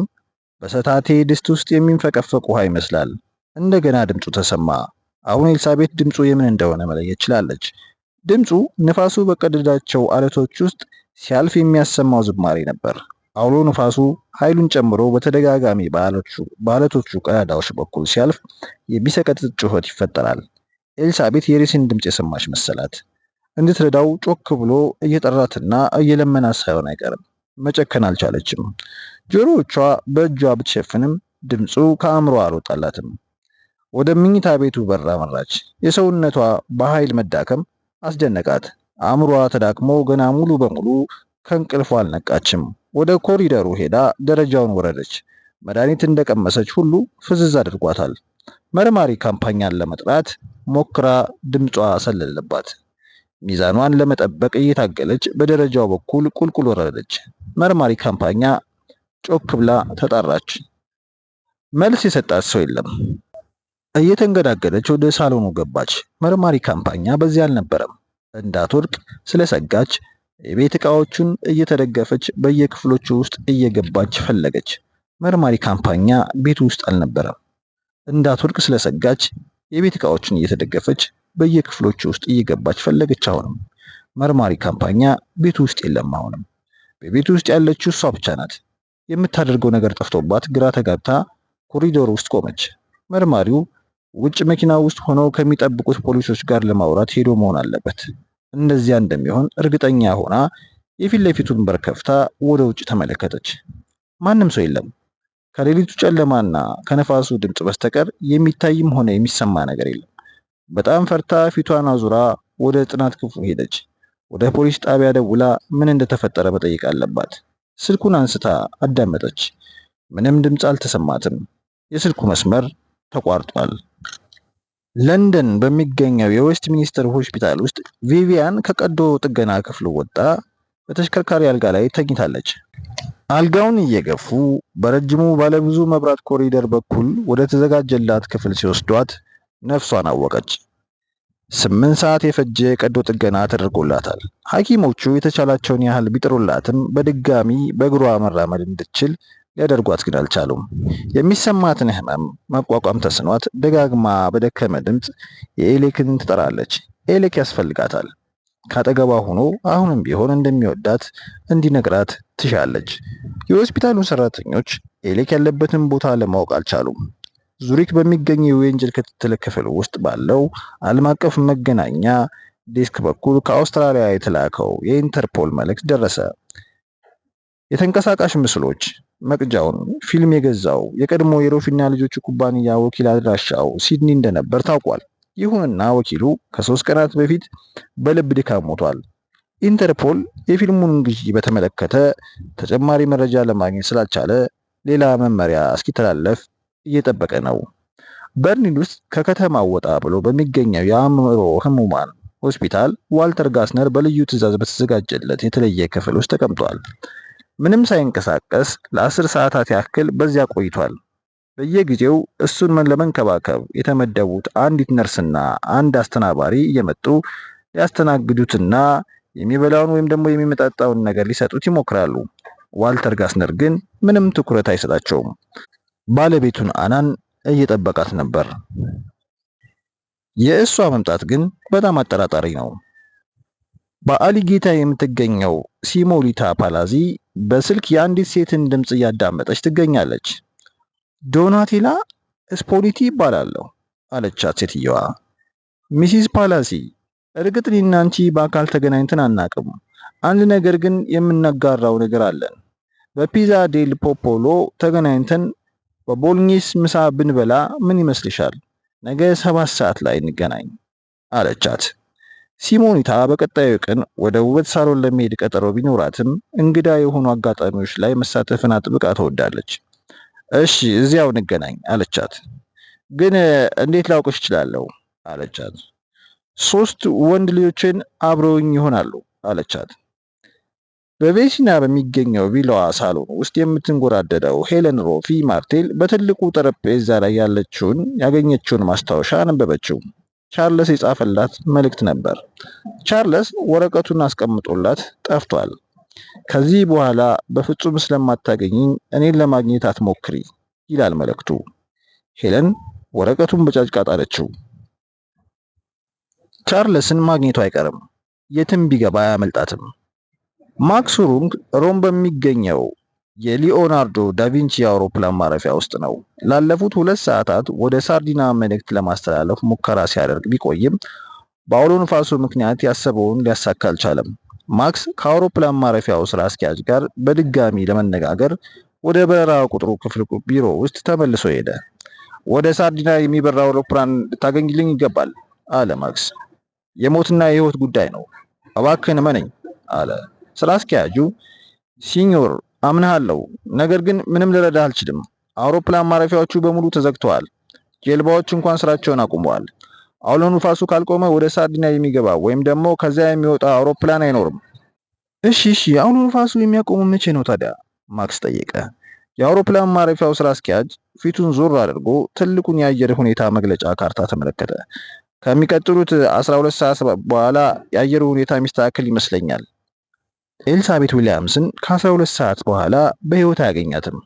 በሰታቴ ድስት ውስጥ የሚንፈቀፈቅ ውሃ ይመስላል። እንደገና ድምፁ ተሰማ። አሁን ኤልሳቤት ድምፁ የምን እንደሆነ መለየት ችላለች። ድምፁ ንፋሱ በቀደዳቸው አለቶች ውስጥ ሲያልፍ የሚያሰማው ዝማሬ ነበር። አውሎ ንፋሱ ኃይሉን ጨምሮ በተደጋጋሚ በአለቶቹ ቀዳዳዎች በኩል ሲያልፍ የሚሰቀጥጥ ጩኸት ይፈጠራል። ኤልሳቤት የሪስን ድምፅ የሰማች መሰላት። እንድትረዳው ጮክ ብሎ እየጠራትና እየለመናት ሳይሆን አይቀርም። መጨከን አልቻለችም። ጆሮዎቿ በእጇ ብትሸፍንም ድምፁ ከአእምሮ አልወጣላትም። ወደ መኝታ ቤቱ በር አመራች። የሰውነቷ በኃይል መዳከም አስደነቃት። አእምሮዋ ተዳክሞ ገና ሙሉ በሙሉ ከእንቅልፏ አልነቃችም። ወደ ኮሪደሩ ሄዳ ደረጃውን ወረደች። መድኃኒት እንደቀመሰች ሁሉ ፍዝዝ አድርጓታል። መርማሪ ካምፓኛን ለመጥራት ሞክራ ድምጿ ሰለለባት። ሚዛኗን ለመጠበቅ እየታገለች በደረጃው በኩል ቁልቁል ወረደች። መርማሪ ካምፓኛ ጮክ ብላ ተጣራች። መልስ የሰጣት ሰው የለም። እየተንገዳገደች ወደ ሳሎኑ ገባች። መርማሪ ካምፓኛ በዚያ አልነበረም። እንዳትወድቅ ስለሰጋች የቤት ዕቃዎቹን እየተደገፈች በየክፍሎቹ ውስጥ እየገባች ፈለገች። መርማሪ ካምፓኛ ቤቱ ውስጥ አልነበረም። እንዳትወድቅ ስለሰጋች የቤት ዕቃዎቹን እየተደገፈች በየክፍሎቹ ውስጥ እየገባች ፈለገች። አሁንም መርማሪ ካምፓኛ ቤቱ ውስጥ የለም። አሁንም በቤቱ ውስጥ ያለችው እሷ ብቻ ናት። የምታደርገው ነገር ጠፍቶባት ግራ ተጋብታ ኮሪዶር ውስጥ ቆመች። መርማሪው ውጭ መኪና ውስጥ ሆነው ከሚጠብቁት ፖሊሶች ጋር ለማውራት ሄዶ መሆን አለበት። እንደዚያ እንደሚሆን እርግጠኛ ሆና የፊት ለፊቱን በር ከፍታ ወደ ውጭ ተመለከተች። ማንም ሰው የለም። ከሌሊቱ ጨለማና ከነፋሱ ድምፅ በስተቀር የሚታይም ሆነ የሚሰማ ነገር የለም። በጣም ፈርታ ፊቷን አዙራ ወደ ጥናት ክፍሉ ሄደች። ወደ ፖሊስ ጣቢያ ደውላ ምን እንደተፈጠረ መጠየቅ አለባት። ስልኩን አንስታ አዳመጠች። ምንም ድምፅ አልተሰማትም። የስልኩ መስመር ተቋርጧል። ለንደን በሚገኘው የዌስት ሚኒስተር ሆስፒታል ውስጥ ቪቪያን ከቀዶ ጥገና ክፍሉ ወጣ በተሽከርካሪ አልጋ ላይ ተኝታለች። አልጋውን እየገፉ በረጅሙ ባለብዙ መብራት ኮሪደር በኩል ወደ ተዘጋጀላት ክፍል ሲወስዷት ነፍሷን አወቀች። 8 ሰዓት የፈጀ ቀዶ ጥገና ተደርጎላታል። ሐኪሞቹ የተቻላቸውን ያህል ቢጥሩላትም በድጋሚ በእግሯ መራመድ እንድትችል ሊያደርጓት ግን አልቻሉም። የሚሰማትን ህመም መቋቋም ተስኗት ደጋግማ በደከመ ድምፅ የኤሌክን ትጠራለች። ኤሌክ ያስፈልጋታል። ካጠገቧ ሆኖ አሁንም ቢሆን እንደሚወዳት እንዲነግራት ትሻለች። የሆስፒታሉ ሰራተኞች ኤሌክ ያለበትን ቦታ ለማወቅ አልቻሉም። ዙሪክ በሚገኘው የወንጀል ክትትል ክፍል ውስጥ ባለው ዓለም አቀፍ መገናኛ ዴስክ በኩል ከአውስትራሊያ የተላከው የኢንተርፖል መልእክት ደረሰ። የተንቀሳቃሽ ምስሎች መቅጃውን ፊልም የገዛው የቀድሞ የሮፊና ልጆቹ ኩባንያ ወኪል አድራሻው ሲድኒ እንደነበር ታውቋል። ይሁንና ወኪሉ ከ3 ቀናት በፊት በልብ ድካም ሞቷል። ኢንተርፖል የፊልሙን ግዢ በተመለከተ ተጨማሪ መረጃ ለማግኘት ስላልቻለ ሌላ መመሪያ እስኪተላለፍ እየጠበቀ ነው። በርሊን ውስጥ ከከተማው ወጣ ብሎ በሚገኘው የአእምሮ ህሙማን ሆስፒታል ዋልተር ጋስነር በልዩ ትዕዛዝ በተዘጋጀለት የተለየ ክፍል ውስጥ ተቀምጧል። ምንም ሳይንቀሳቀስ ለ10 ሰዓታት ያክል በዚያ ቆይቷል። በየጊዜው እሱን ለመንከባከብ የተመደቡት አንዲት ነርስና አንድ አስተናባሪ እየመጡ ሊያስተናግዱትና የሚበላውን ወይም ደግሞ የሚመጣጣውን ነገር ሊሰጡት ይሞክራሉ። ዋልተር ጋስነር ግን ምንም ትኩረት አይሰጣቸውም። ባለቤቱን አናን እየጠበቃት ነበር። የእሷ መምጣት ግን በጣም አጠራጣሪ ነው። በአሊጌታ የምትገኘው ሲሞሊታ ፓላዚ በስልክ የአንዲት ሴትን ድምፅ እያዳመጠች ትገኛለች። ዶናቴላ ስፖሊቲ ይባላለሁ አለቻት ሴትየዋ። ሚሲስ ፓላሲ፣ እርግጥ እኔና አንቺ በአካል ተገናኝተን አናቅም። አንድ ነገር ግን የምናጋራው ነገር አለን። በፒዛ ዴል ፖፖሎ ተገናኝተን በቦልኒስ ምሳ ብንበላ ምን ይመስልሻል? ነገ 7 ሰዓት ላይ እንገናኝ አለቻት። ሲሞኒታ በቀጣዩ ቀን ወደ ውበት ሳሎን ለመሄድ ቀጠሮ ቢኖራትም እንግዳ የሆኑ አጋጣሚዎች ላይ መሳተፍን አጥብቃ ትወዳለች። እሺ እዚያው እንገናኝ አለቻት። ግን እንዴት ላውቅሽ እችላለሁ አለቻት። 3 ወንድ ልጆችን አብረውኝ ይሆናሉ አለቻት። በቬሲና በሚገኘው ቪላዋ ሳሎን ውስጥ የምትንጎራደደው ሄለን ሮፊ ማርቴል በትልቁ ጠረጴዛ ላይ ያገኘችውን ማስታወሻ አነበበችው። ቻርለስ የጻፈላት መልእክት ነበር። ቻርለስ ወረቀቱን አስቀምጦላት ጠፍቷል። ከዚህ በኋላ በፍጹም ስለማታገኝኝ እኔን ለማግኘት አትሞክሪ ይላል መልእክቱ። ሄለን ወረቀቱን በጫጭቃ ጣለችው። ቻርለስን ማግኘቱ አይቀርም። የትም ቢገባ አያመልጣትም። ማክስ ሩንግ ሮም በሚገኘው የሊዮናርዶ ዳቪንቺ የአውሮፕላን ማረፊያ ውስጥ ነው። ላለፉት 2 ሰዓታት ወደ ሳርዲና መልእክት ለማስተላለፍ ሙከራ ሲያደርግ ቢቆይም በአውሎ ንፋሱ ምክንያት ያሰበውን ሊያሳካ አልቻለም። ማክስ ከአውሮፕላን ማረፊያው ስራ አስኪያጅ ጋር በድጋሚ ለመነጋገር ወደ በረራ ቁጥሩ ክፍል ቢሮ ውስጥ ተመልሶ ሄደ። ወደ ሳርዲና የሚበራ አውሮፕላን ልታገኝልኝ ይገባል አለ ማክስ። የሞትና የህይወት ጉዳይ ነው፣ እባክህን እመነኝ አለ። ስራ አስኪያጁ ሲኞር አምናለሁ፣ ነገር ግን ምንም ልረዳህ አልችልም። አውሮፕላን ማረፊያዎቹ በሙሉ ተዘግተዋል። ጀልባዎች እንኳን ስራቸውን አቁመዋል። አውሎ ንፋሱ ካልቆመ ወደ ሳርዲና የሚገባ ወይም ደግሞ ከዚያ የሚወጣ አውሮፕላን አይኖርም። እሺ አውሎ ንፋሱ የሚያቆሙ መቼ ነው ታዲያ? ማክስ ጠየቀ። የአውሮፕላን ማረፊያው ስራ አስኪያጅ ፊቱን ዞር አድርጎ ትልቁን የአየር ሁኔታ መግለጫ ካርታ ተመለከተ። ከሚቀጥሉት 12 ሰዓት በኋላ የአየር ሁኔታ የሚስተካከል ይመስለኛል። ኤልሳቤት ዊሊያምስን ከ12 ሰዓት በኋላ በህይወት አያገኛትም።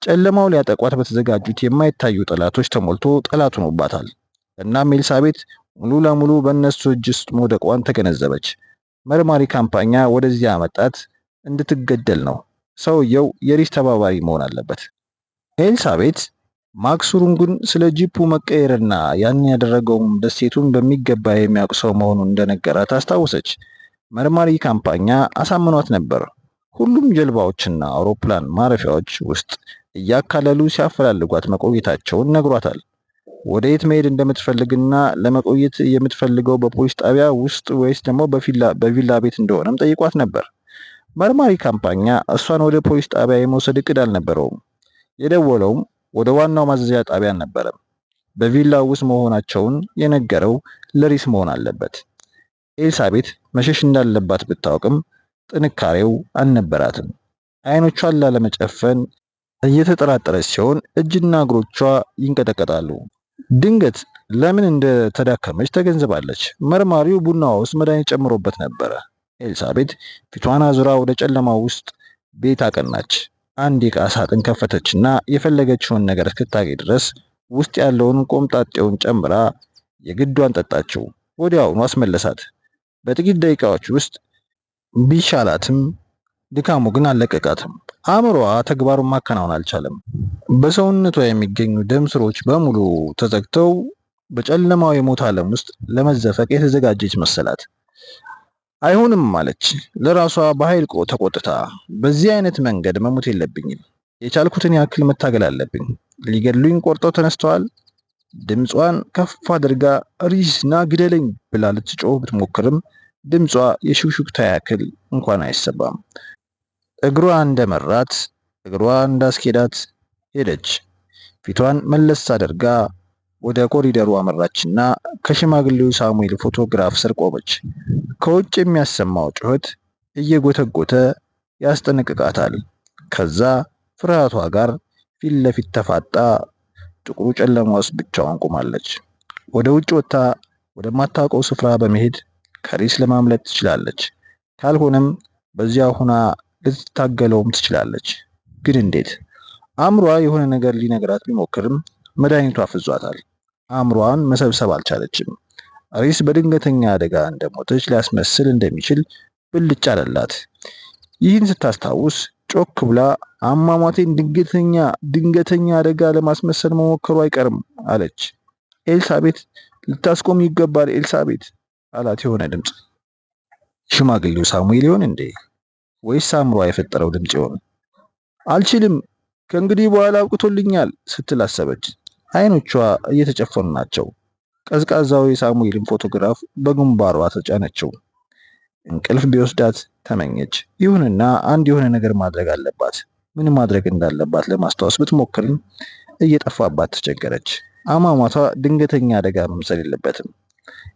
ጨለማው ሊያጠቋት በተዘጋጁት የማይታዩ ጠላቶች ተሞልቶ ጠላት ሆኖባታል። እናም ኤልሳቤት ሙሉ ለሙሉ በእነሱ እጅ ውስጥ መውደቋን ተገነዘበች። መርማሪ ካምፓኛ ወደዚያ መጣት እንድትገደል ነው። ሰውየው የሪስ ተባባሪ መሆን አለበት። ኤልሳቤት ማክስ ሩንግን ስለ ጂፑ መቀየርና ያን ያደረገውም ደሴቱን በሚገባ የሚያውቅ ሰው መሆኑን እንደነገራት አስታወሰች። መርማሪ ካምፓኛ አሳምኗት ነበር። ሁሉም ጀልባዎችና አውሮፕላን ማረፊያዎች ውስጥ እያካለሉ ሲያፈላልጓት መቆየታቸውን ነግሯታል። ወደ የት መሄድ እንደምትፈልግና ለመቆየት የምትፈልገው በፖሊስ ጣቢያ ውስጥ ወይስ ደግሞ በቪላ ቤት እንደሆነም ጠይቋት ነበር። መርማሪ ካምፓኛ እሷን ወደ ፖሊስ ጣቢያ የመውሰድ እቅድ አልነበረውም። የደወለውም ወደ ዋናው ማዘዣ ጣቢያ አልነበረም። በቪላው ውስጥ መሆናቸውን የነገረው ለሪስ መሆን አለበት። ኤልሳቤት መሸሽ እንዳለባት ብታውቅም ጥንካሬው አልነበራትም። አይኖቿን ላለመጨፈን እየተጠራጠረች ሲሆን እጅና እግሮቿ ይንቀጠቀጣሉ። ድንገት ለምን እንደተዳከመች ተገንዝባለች። መርማሪው ቡናዋ ውስጥ መድኃኒት ጨምሮበት ነበረ። ኤልሳቤት ፊቷን አዙራ ወደ ጨለማው ውስጥ ቤት አቀናች። አንድ የዕቃ ሳጥን ከፈተችና የፈለገችውን ነገር እስክታገኝ ድረስ ውስጥ ያለውን ቆምጣጤውን ጨምራ የግዷን ጠጣችው። ወዲያውኑ አስመለሳት። በጥቂት ደቂቃዎች ውስጥ ቢሻላትም ድካሙ ግን አልለቀቃትም። አእምሮዋ ተግባሩን ማከናወን አልቻለም። በሰውነቷ የሚገኙ ደም ስሮች በሙሉ ተዘግተው በጨለማው የሞት ዓለም ውስጥ ለመዘፈቅ የተዘጋጀች መሰላት። አይሆንም አለች ለራሷ በኃይል ተቆጥታ። በዚህ አይነት መንገድ መሞት የለብኝም። የቻልኩትን ያክል መታገል አለብኝ። ሊገድሉኝ ቆርጠው ተነስተዋል። ድምጿን ከፍ አድርጋ ሪስ ና ግደለኝ ብላ ልትጮህ ብትሞክርም ድምጿ የሹክሹክታ ያክል እንኳን አይሰማም። እግሯ እንደመራት እግሯ እንዳስኬዳት ሄደች። ፊቷን መለስ አድርጋ ወደ ኮሪደሩ አመራችና ከሽማግሌው ሳሙኤል ፎቶግራፍ ስር ቆመች። ከውጭ የሚያሰማው ጩኸት እየጎተጎተ ያስጠነቅቃታል። ከዛ ፍርሃቷ ጋር ፊት ለፊት ተፋጣ ጥቁሩ ጨለማ ውስጥ ብቻዋን ቆማለች። ወደ ውጭ ወጥታ ወደማታውቀው ስፍራ በመሄድ ከሪስ ለማምለጥ ትችላለች። ካልሆነም በዚያ ሆና ልትታገለውም ትችላለች። ግን እንዴት? አእምሯ የሆነ ነገር ሊነግራት ቢሞክርም መድኃኒቷ አፍዟታል። አእምሯን መሰብሰብ አልቻለችም። ሪስ በድንገተኛ አደጋ እንደሞተች ሊያስመስል እንደሚችል ብልጭ አለላት። ይህን ስታስታውስ ጮክ ብላ አሟሟቴን ድንገተኛ አደጋ ለማስመሰል መሞከሩ አይቀርም አለች። ኤልሳቤት፣ ልታስቆም ይገባል ኤልሳቤት አላት የሆነ ድምፅ። ሽማግሌው ሳሙኤል ይሆን እንዴ? ወይስ አእምሯ የፈጠረው ድምፅ ይሆን? አልችልም፣ ከእንግዲህ በኋላ አውቅቶልኛል ስትል አሰበች። አይኖቿ እየተጨፈኑ ናቸው። ቀዝቃዛው የሳሙኤልን ፎቶግራፍ በግንባሯ ተጫነችው። እንቅልፍ ቢወስዳት ተመኘች። ይሁንና አንድ የሆነ ነገር ማድረግ አለባት። ምን ማድረግ እንዳለባት ለማስታወስ ብትሞክርም እየጠፋባት ተቸገረች። አሟሟቷ ድንገተኛ አደጋ መምሰል የለበትም።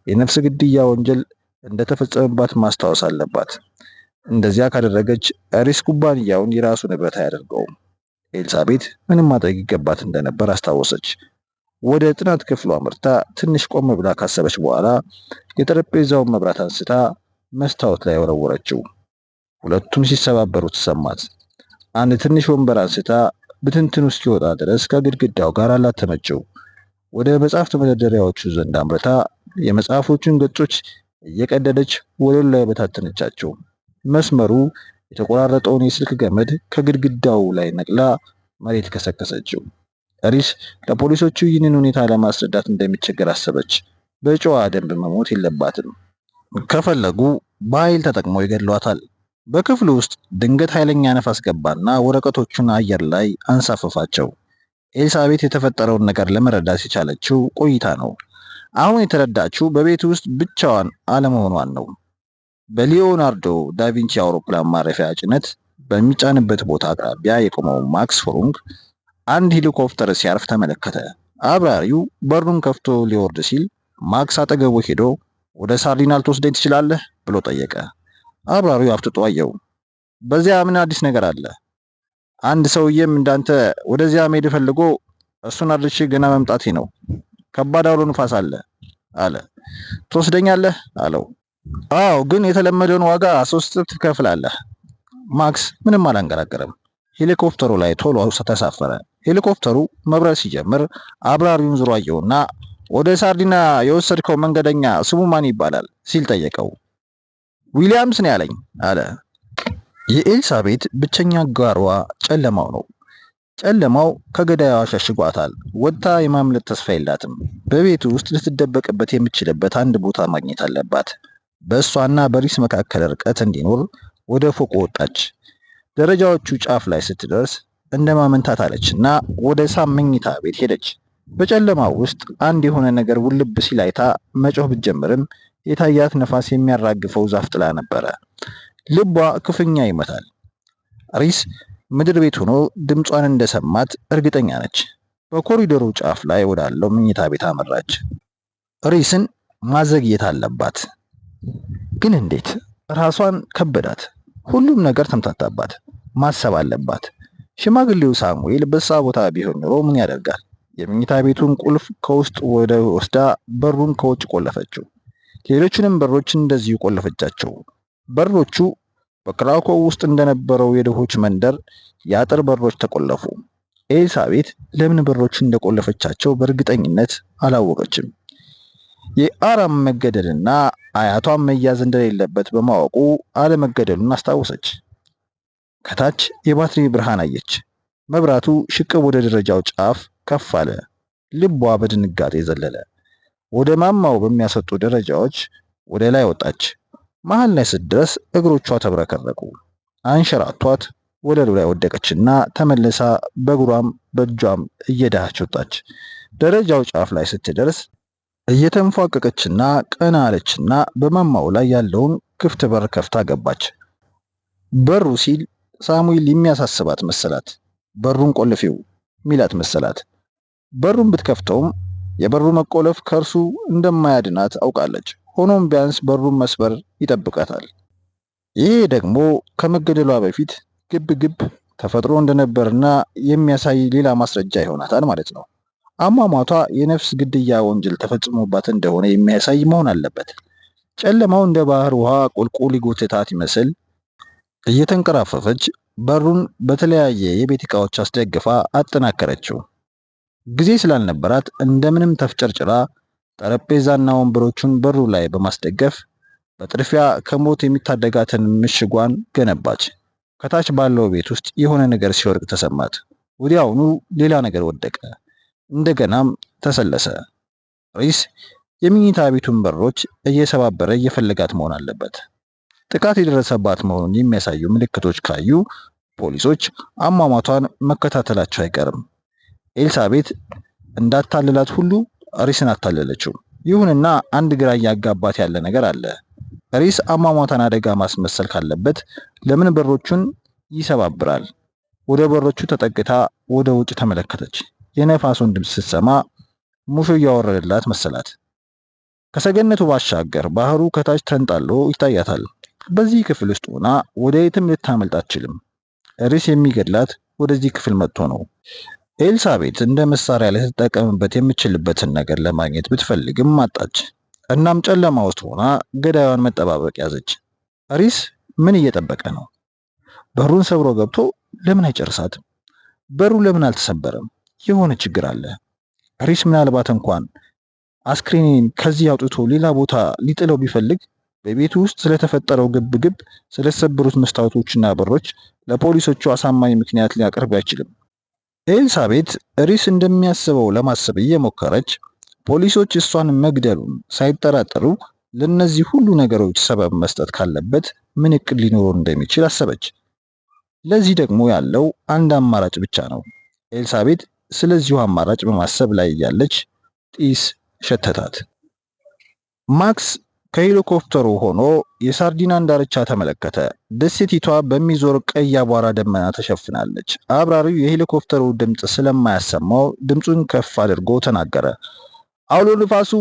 የነፍስ ግድያ ወንጀል እንደተፈጸመባት ማስታወስ አለባት። እንደዚያ ካደረገች ሪስ ኩባንያውን የራሱ ንብረት አያደርገውም። ኤልሳቤት ምንም ማድረግ ይገባት እንደነበር አስታወሰች። ወደ ጥናት ክፍሏ አምርታ ትንሽ ቆም ብላ ካሰበች በኋላ የጠረጴዛውን መብራት አንስታ መስታወት ላይ ወረወረችው። ሁለቱም ሲሰባበሩ ተሰማት። አንድ ትንሽ ወንበር አንስታ ብትንትኑ እስኪወጣ ድረስ ከግድግዳው ጋር አላተመችው። ወደ መጽሐፍት መደርደሪያዎቹ ዘንድ አምርታ የመጽሐፎቹን ገጾች እየቀደደች ወለሉ ላይ በታተነቻቸው። መስመሩ የተቆራረጠውን የስልክ ገመድ ከግድግዳው ላይ ነቅላ መሬት ከሰከሰችው። ሪስ ለፖሊሶቹ ይህንን ሁኔታ ለማስረዳት እንደሚቸገር አሰበች። በጨዋ ደንብ መሞት የለባትም። ከፈለጉ በኃይል ተጠቅመው ይገድሏታል። በክፍሉ ውስጥ ድንገት ኃይለኛ ነፋስ ገባና ወረቀቶቹን አየር ላይ አንሳፈፋቸው። ኤልሳቤት የተፈጠረውን ነገር ለመረዳት የቻለችው ቆይታ ነው። አሁን የተረዳችው በቤት ውስጥ ብቻዋን አለመሆኗን ነው። በሊዮናርዶ ዳቪንቺ አውሮፕላን ማረፊያ ጭነት በሚጫንበት ቦታ አቅራቢያ የቆመው ማክስ ፍሩንግ አንድ ሄሊኮፕተር ሲያርፍ ተመለከተ። አብራሪው በሩን ከፍቶ ሊወርድ ሲል ማክስ አጠገቡ ሄዶ ወደ ሳርዲና ልትወስደኝ ትችላለህ ብሎ ጠየቀ። አብራሪው አፍጥጦ አየው። በዚያ ምን አዲስ ነገር አለ? አንድ ሰውዬም እንዳንተ ወደዚያ መሄድ ፈልጎ እሱን አድርሼ ገና መምጣቴ ነው። ከባድ አውሎ ንፋስ አለ። ትወስደኛለህ አለው። አዎ፣ ግን የተለመደውን ዋጋ 3 እጥፍ ትከፍላለህ። ማክስ ምንም አላንገራገረም። ሄሊኮፕተሩ ላይ ቶሎ ተሳፈረ። ሄሊኮፕተሩ መብረር ሲጀምር አብራሪውን ዙሮ አየውና ወደ ሳርዲና የወሰድከው መንገደኛ ስሙ ማን ይባላል ሲል ጠየቀው። ዊሊያምስ ነው ያለኝ አለ። የኤልሳቤት ብቸኛ ጋሯ ጨለማው ነው። ጨለማው ከገዳያዋ ሸሽጓታል። ወጥታ የማምለጥ ተስፋ የላትም። በቤቱ ውስጥ ልትደበቅበት የምትችልበት አንድ ቦታ ማግኘት አለባት። በእሷና በሪስ መካከል ርቀት እንዲኖር ወደ ፎቅ ወጣች። ደረጃዎቹ ጫፍ ላይ ስትደርስ እንደማመንታት አለችና ወደ ሳም መኝታ ቤት ሄደች። በጨለማው ውስጥ አንድ የሆነ ነገር ውልብ ሲል አይታ መጮህ ብትጀምርም የታያት ነፋስ የሚያራግፈው ዛፍ ጥላ ነበረ። ልቧ ክፉኛ ይመታል። ሪስ ምድር ቤት ሆኖ ድምጿን እንደሰማት እርግጠኛ ነች። በኮሪደሩ ጫፍ ላይ ወዳለው መኝታ ቤት አመራች። ሪስን ማዘግየት አለባት። ግን እንዴት? ራሷን ከበዳት። ሁሉም ነገር ተምታታባት። ማሰብ አለባት። ሽማግሌው ሳሙኤል በሳ ቦታ ቢሆን ኖሮ ምን ያደርጋል? የመኝታ ቤቱን ቁልፍ ከውስጥ ወደ ወስዳ በሩን ከውጭ ቆለፈችው። ሌሎችንም በሮች እንደዚሁ ቆለፈቻቸው። በሮቹ በክራኮው ውስጥ እንደነበረው የድሆች መንደር የአጥር በሮች ተቆለፉ። ኤልሳቤት ለምን በሮች እንደቆለፈቻቸው በእርግጠኝነት አላወቀችም። የአራም መገደልና አያቷን መያዝ እንደሌለበት በማወቁ አለመገደሉን አስታወሰች። ከታች የባትሪ ብርሃን አየች። መብራቱ ሽቅብ ወደ ደረጃው ጫፍ ከፍ አለ። ልቧ በድንጋጤ ዘለለ። ወደ ማማው በሚያሰጡ ደረጃዎች ወደ ላይ ወጣች። መሃል ላይ ስትደርስ እግሮቿ ተብረከረቁ። አንሸራቷት ወለሉ ላይ ወደቀችና ተመልሳ በእግሯም በእጇም እየዳኸች ወጣች። ደረጃው ጫፍ ላይ ስትደርስ እየተንፏቀቀችና ቀና አለችና በማማው ላይ ያለውን ክፍት በር ከፍታ ገባች። በሩ ሲል ሳሙኤል የሚያሳስባት መሰላት። በሩን ቆልፊው ሚላት መሰላት። በሩን ብትከፍተውም የበሩ መቆለፍ ከእርሱ እንደማያድናት አውቃለች። ሆኖም ቢያንስ በሩን መስበር ይጠብቃታል። ይሄ ደግሞ ከመገደሏ በፊት ግብ ግብ ተፈጥሮ እንደነበርና የሚያሳይ ሌላ ማስረጃ ይሆናታል ማለት ነው። አሟሟቷ የነፍስ ግድያ ወንጀል ተፈጽሞባት እንደሆነ የሚያሳይ መሆን አለበት። ጨለማው እንደ ባህር ውሃ ቁልቁል ሊጎትታት ይመስል እየተንቀራፈፈች በሩን በተለያየ የቤት ዕቃዎች አስደግፋ አጠናከረችው። ጊዜ ስላልነበራት እንደምንም ተፍጨርጭራ ጠረጴዛና ወንበሮቹን በሩ ላይ በማስደገፍ በጥድፊያ ከሞት የሚታደጋትን ምሽጓን ገነባች። ከታች ባለው ቤት ውስጥ የሆነ ነገር ሲወርቅ ተሰማት። ወዲያውኑ ሌላ ነገር ወደቀ። እንደገናም ተሰለሰ። ሪስ የመኝታ ቤቱን በሮች እየሰባበረ እየፈለጋት መሆን አለበት። ጥቃት የደረሰባት መሆኑን የሚያሳዩ ምልክቶች ካዩ ፖሊሶች አሟሟቷን መከታተላቸው አይቀርም። ኤልሳቤት እንዳታለላት ሁሉ ሪስን አታለለችው። ይሁንና አንድ ግራ እያጋባት ያለ ነገር አለ። ሪስ አሟሟቷን አደጋ ማስመሰል ካለበት ለምን በሮቹን ይሰባብራል? ወደ በሮቹ ተጠግታ ወደ ውጭ ተመለከተች። የነፋሱን ድምፅ ስትሰማ ሙሾ እያወረደላት መሰላት። ከሰገነቱ ባሻገር ባህሩ ከታች ተንጣሎ ይታያታል። በዚህ ክፍል ውስጥ ሆና ወደ የትም ልታመልጥ አትችልም። ሪስ የሚገድላት ወደዚህ ክፍል መጥቶ ነው። ኤልሳቤት እንደ መሳሪያ ልትጠቀምበት የምትችልበትን ነገር ለማግኘት ብትፈልግም አጣች። እናም ጨለማ ውስጥ ሆና ገዳዩን መጠባበቅ ያዘች። ሪስ ምን እየጠበቀ ነው? በሩን ሰብሮ ገብቶ ለምን አይጨርሳትም? በሩ ለምን አልተሰበረም? የሆነ ችግር አለ። ሪስ ምናልባት እንኳን አስክሬኔን ከዚህ አውጥቶ ሌላ ቦታ ሊጥለው ቢፈልግ በቤቱ ውስጥ ስለተፈጠረው ግብግብ፣ ስለተሰበሩት መስታወቶችና በሮች ለፖሊሶቹ አሳማኝ ምክንያት ሊያቀርብ አይችልም። ኤልሳቤት ሪስ እንደሚያስበው ለማሰብ እየሞከረች ፖሊሶች እሷን መግደሉን ሳይጠራጠሩ ለነዚህ ሁሉ ነገሮች ሰበብ መስጠት ካለበት ምን እቅድ ሊኖረው እንደሚችል አሰበች። ለዚህ ደግሞ ያለው አንድ አማራጭ ብቻ ነው። ኤልሳቤት ስለዚሁ አማራጭ በማሰብ ላይ እያለች ጢስ ሸተታት። ማክስ ከሄሊኮፕተሩ ሆኖ የሳርዲናን ዳርቻ ተመለከተ። ደሴቲቷ በሚዞር ቀይ አቧራ ደመና ተሸፍናለች። አብራሪው የሄሊኮፕተሩ ድምፅ ስለማያሰማው ድምፁን ከፍ አድርጎ ተናገረ። አውሎ ንፋሱ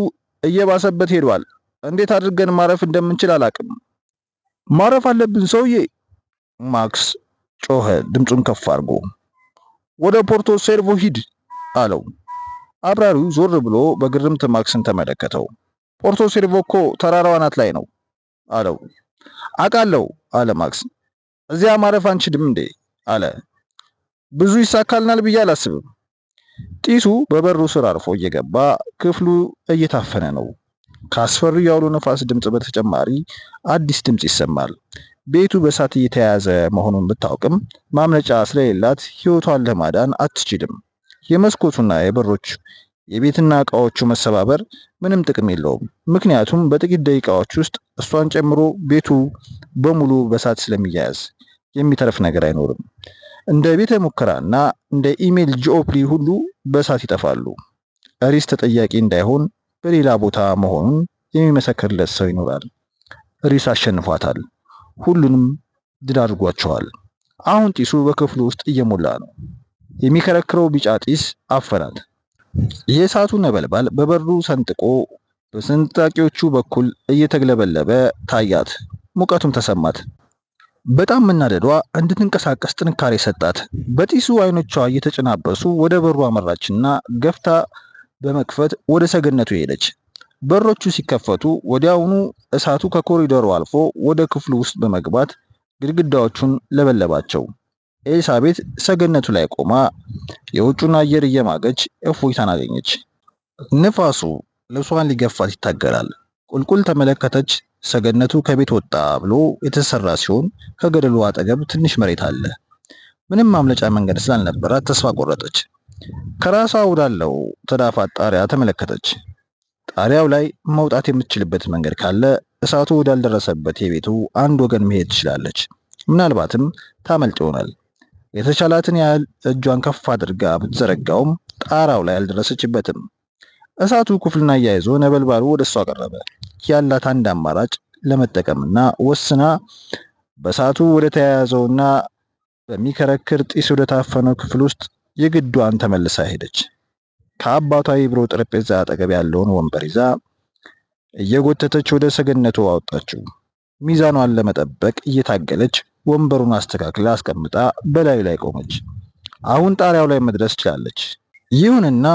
እየባሰበት ሄዷል። እንዴት አድርገን ማረፍ እንደምንችል አላቅም። ማረፍ አለብን ሰውዬ፣ ማክስ ጮኸ ድምፁን ከፍ አድርጎ። ወደ ፖርቶ ሴርቮ ሂድ አለው። አብራሪው ዞር ብሎ በግርምት ማክስን ተመለከተው። ፖርቶ ሴርቮ እኮ ተራራው አናት ላይ ነው አለው። አውቃለሁ አለ ማክስ። እዚያ ማረፍ አንችልም እንዴ አለ። ብዙ ይሳካልናል ብዬ አላስብም። ጢሱ በበሩ ስር አርፎ እየገባ ክፍሉ እየታፈነ ነው። ከአስፈሪው የአውሎ ነፋስ ድምፅ በተጨማሪ አዲስ ድምፅ ይሰማል። ቤቱ በእሳት እየተያያዘ መሆኑን ብታውቅም ማምለጫ ስለሌላት ሕይወቷን ለማዳን አትችልም። የመስኮቱና የበሮች የቤትና ዕቃዎቹ መሰባበር ምንም ጥቅም የለውም። ምክንያቱም በጥቂት ደቂቃዎች ውስጥ እሷን ጨምሮ ቤቱ በሙሉ በእሳት ስለሚያያዝ የሚተርፍ ነገር አይኖርም። እንደ ቤተ ሙከራና እንደ ኢሜል ጂኦፕሊ ሁሉ በእሳት ይጠፋሉ። ሪስ ተጠያቂ እንዳይሆን በሌላ ቦታ መሆኑን የሚመሰክርለት ሰው ይኖራል። ሪስ አሸንፏታል። ሁሉንም ድል አድርጓቸዋል። አሁን ጢሱ በክፍሉ ውስጥ እየሞላ ነው። የሚከረክረው ቢጫ ጢስ አፈናት። የእሳቱ ነበልባል በበሩ ሰንጥቆ በስንጣቂዎቹ በኩል እየተግለበለበ ታያት። ሙቀቱም ተሰማት። በጣም መናደዷ እንድትንቀሳቀስ ጥንካሬ ሰጣት። በጢሱ አይኖቿ እየተጨናበሱ ወደ በሩ አመራችና ገፍታ በመክፈት ወደ ሰገነቱ ሄደች። በሮቹ ሲከፈቱ ወዲያውኑ እሳቱ ከኮሪዶሩ አልፎ ወደ ክፍሉ ውስጥ በመግባት ግድግዳዎቹን ለበለባቸው። ኤልሳቤት ሰገነቱ ላይ ቆማ የውጩን አየር እየማገች እፎይታን አገኘች። ንፋሱ ልብሷን ሊገፋት ይታገላል። ቁልቁል ተመለከተች። ሰገነቱ ከቤት ወጣ ብሎ የተሰራ ሲሆን ከገደሉ አጠገብ ትንሽ መሬት አለ። ምንም ማምለጫ መንገድ ስላልነበራት ተስፋ ቆረጠች። ከራሷ ወዳለው ተዳፋት ጣሪያ ተመለከተች። ጣሪያው ላይ መውጣት የምትችልበት መንገድ ካለ እሳቱ ወዳልደረሰበት የቤቱ አንድ ወገን መሄድ ትችላለች። ምናልባትም ታመልጥ ይሆናል። የተቻላትን ያህል እጇን ከፍ አድርጋ ብትዘረጋውም ጣራው ላይ አልደረሰችበትም። እሳቱ ክፍሉን አያይዞ ነበልባሉ ወደ እሷ ቀረበ። ያላት አንድ አማራጭ ለመጠቀምና ወስና በእሳቱ ወደ ተያያዘውና በሚከረክር ጢስ ወደ ታፈነው ክፍል ውስጥ የግዷን ተመልሳ ሄደች። ከአባቷ የቢሮ ጠረጴዛ አጠገብ ያለውን ወንበር ይዛ እየጎተተች ወደ ሰገነቱ አወጣችው። ሚዛኗን ለመጠበቅ እየታገለች ወንበሩን አስተካክላ አስቀምጣ በላዩ ላይ ቆመች። አሁን ጣሪያው ላይ መድረስ ችላለች። ይሁንና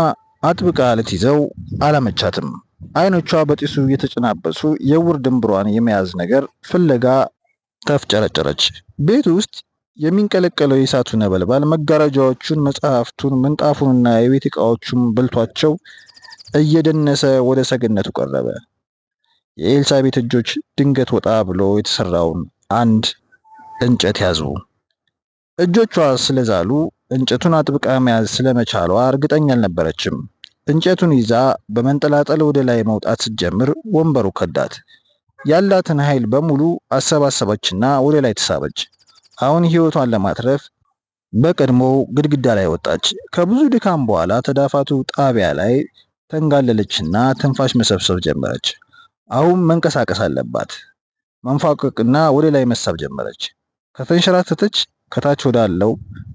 አጥብቃ ልትይዘው አላመቻትም። አይኖቿ በጢሱ እየተጨናበሱ የውር ድንብሯን የመያዝ ነገር ፍለጋ ተፍጨረጨረች። ቤት ውስጥ የሚንቀለቀለው የእሳቱ ነበልባል መጋረጃዎቹን፣ መጽሐፍቱን፣ ምንጣፉንና የቤት ዕቃዎቹን በልቷቸው እየደነሰ ወደ ሰገነቱ ቀረበ። የኤልሳቤት እጆች ድንገት ወጣ ብሎ የተሰራውን አንድ እንጨት ያዙ። እጆቿ ስለዛሉ እንጨቱን አጥብቃ መያዝ ስለመቻሏ እርግጠኛ አልነበረችም። እንጨቱን ይዛ በመንጠላጠል ወደ ላይ መውጣት ስትጀምር ወንበሩ ከዳት። ያላትን ኃይል በሙሉ አሰባሰበችና ወደ ላይ ተሳበች። አሁን ሕይወቷን ለማትረፍ በቀድሞው ግድግዳ ላይ ወጣች። ከብዙ ድካም በኋላ ተዳፋቱ ጣቢያ ላይ ተንጋለለችና ትንፋሽ መሰብሰብ ጀመረች። አሁን መንቀሳቀስ አለባት። መንፋቀቅና ወደ ላይ መሳብ ጀመረች። ከተንሸራተተች ከታች ወዳለው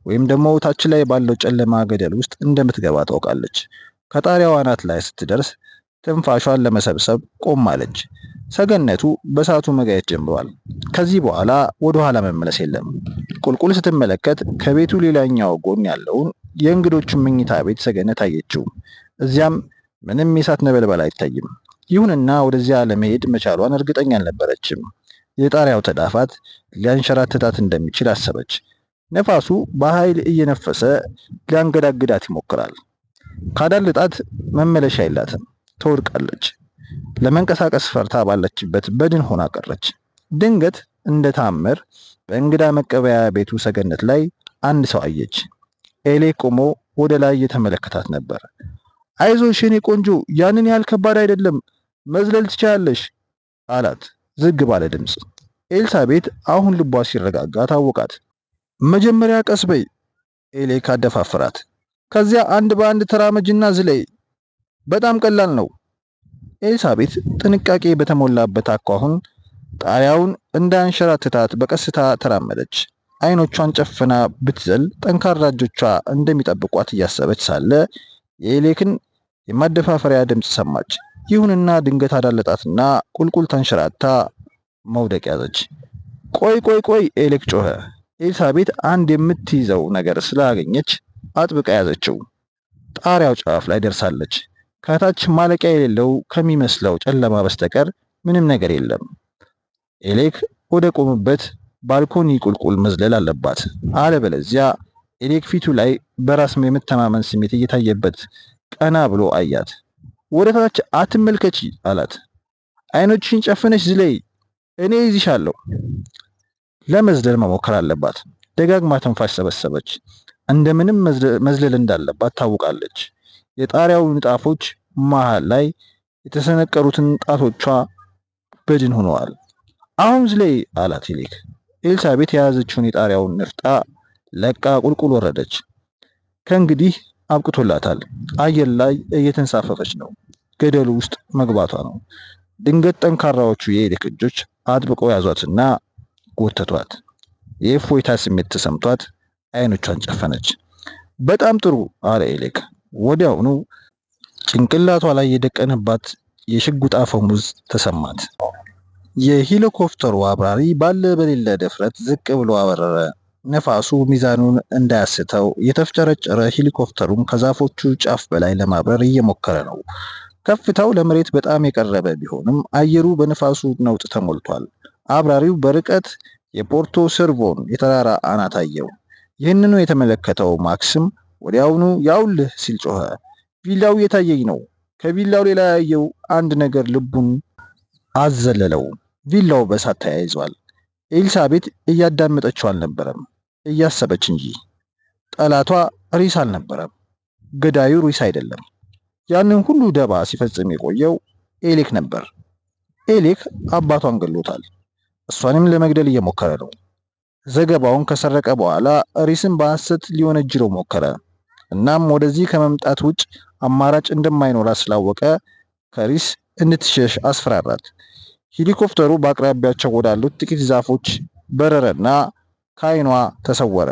ወይም ደግሞ ታች ላይ ባለው ጨለማ ገደል ውስጥ እንደምትገባ ታውቃለች። ከጣሪያው አናት ላይ ስትደርስ ትንፋሿን ለመሰብሰብ ቆማለች። ሰገነቱ በእሳቱ መጋየት ጀምሯል። ከዚህ በኋላ ወደ ኋላ መመለስ የለም። ቁልቁል ስትመለከት ከቤቱ ሌላኛው ጎን ያለውን የእንግዶቹን መኝታ ቤት ሰገነት አየችው። እዚያም ምንም የእሳት ነበልባል አይታይም። ይሁንና ወደዚያ ለመሄድ መቻሏን እርግጠኛ አልነበረችም። የጣሪያው ተዳፋት ሊያንሸራትታት እንደሚችል አሰበች። ነፋሱ በኃይል እየነፈሰ ሊያንገዳግዳት ይሞክራል። ካዳልጣት መመለሻ የላትም። ትወድቃለች። ለመንቀሳቀስ ፈርታ ባለችበት በድን ሆና ቀረች። ድንገት እንደ ታምር በእንግዳ መቀበያ ቤቱ ሰገነት ላይ አንድ ሰው አየች። ኤሌ ቆሞ ወደ ላይ እየተመለከታት ነበር። አይዞሽ የኔ ቆንጆ፣ ያንን ያህል ከባድ አይደለም፣ መዝለል ትችላለሽ አላት ዝግ ባለ ድምፅ። ኤልሳቤት አሁን ልቧ ሲረጋጋ ታወቃት። መጀመሪያ ቀስ በይ ኤሌ ካደፋፈራት። ከዚያ አንድ በአንድ ተራመጅና ዝለይ። በጣም ቀላል ነው። ኤልሳቤት ጥንቃቄ በተሞላበት አኳኋን ጣሪያውን እንዳያንሸራትታት በቀስታ ተራመደች። አይኖቿን ጨፍና ብትዘል ጠንካራ እጆቿ እንደሚጠብቋት እያሰበች ሳለ የኤሌክን የማደፋፈሪያ ድምፅ ሰማች። ይሁንና ድንገት አዳለጣትና ቁልቁል ተንሸራታ መውደቅ ያዘች። ቆይ ቆይ ቆይ ኤሌክ ጮኸ። ኤልሳቤት አንድ የምትይዘው ነገር ስላገኘች አጥብቃ ያዘችው። ጣሪያው ጫፍ ላይ ደርሳለች። ከታች ማለቂያ የሌለው ከሚመስለው ጨለማ በስተቀር ምንም ነገር የለም። ኤሌክ ወደ ቆመበት ባልኮኒ ቁልቁል መዝለል አለባት። አለበለዚያ ኤሌክ ፊቱ ላይ በራስ የመተማመን ስሜት እየታየበት ቀና ብሎ አያት። ወደ ታች አትመልከቺ አላት። አይኖችሽን ጨፍነሽ ዝለይ፣ እኔ ይዝሻለሁ። ለመዝለል መሞከር አለባት። ደጋግማ ትንፋሽ ሰበሰበች። እንደምንም መዝለል እንዳለባት ታውቃለች። የጣሪያው ንጣፎች መሃል ላይ የተሰነቀሩትን ጣቶቿ በድን ሆነዋል። አሁን ዝለይ አላት ኤሌክ። ኤልሳቤት የያዘችውን የጣሪያውን ንፍጣ ለቃ ቁልቁል ወረደች። ከእንግዲህ አብቅቶላታል። አየር ላይ እየተንሳፈፈች ነው። ገደሉ ውስጥ መግባቷ ነው። ድንገት ጠንካራዎቹ የኤሌክ እጆች አጥብቀው ያዟትና ጎተቷት። የእፎይታ ስሜት ተሰምቷት አይኖቿን ጨፈነች። በጣም ጥሩ አለ ኤሌክ። ወዲያውኑ ጭንቅላቷ ላይ የደቀነባት የሽጉጥ አፈሙዝ ተሰማት። የሄሊኮፕተሩ አብራሪ ባለ በሌለ ድፍረት ዝቅ ብሎ አበረረ። ነፋሱ ሚዛኑን እንዳያስተው የተፍጨረጨረ ሄሊኮፕተሩን ከዛፎቹ ጫፍ በላይ ለማብረር እየሞከረ ነው። ከፍታው ለመሬት በጣም የቀረበ ቢሆንም አየሩ በነፋሱ ነውጥ ተሞልቷል። አብራሪው በርቀት የፖርቶ ሰርቮን የተራራ አናት አየው። ይህንኑ የተመለከተው ማክስም ወዲያውኑ ያውልህ ሲል ጮኸ። ቪላው የታየኝ ነው። ከቪላው ሌላ ያየው አንድ ነገር ልቡን አዘለለው። ቪላው በእሳት ተያይዟል። ኤልሳቤት እያዳመጠችው አልነበረም፣ እያሰበች እንጂ። ጠላቷ ሪስ አልነበረም። ገዳዩ ሪስ አይደለም። ያንን ሁሉ ደባ ሲፈጽም የቆየው ኤሌክ ነበር። ኤሌክ አባቷን ገሎታል። እሷንም ለመግደል እየሞከረ ነው። ዘገባውን ከሰረቀ በኋላ ሪስን በሐሰት ሊወነጅለው ሞከረ። እናም ወደዚህ ከመምጣት ውጭ አማራጭ እንደማይኖራት ስላወቀ ከሪስ እንድትሸሽ አስፈራራት። ሄሊኮፕተሩ በአቅራቢያቸው ወዳሉት ጥቂት ዛፎች በረረና ከዓይኗ ተሰወረ።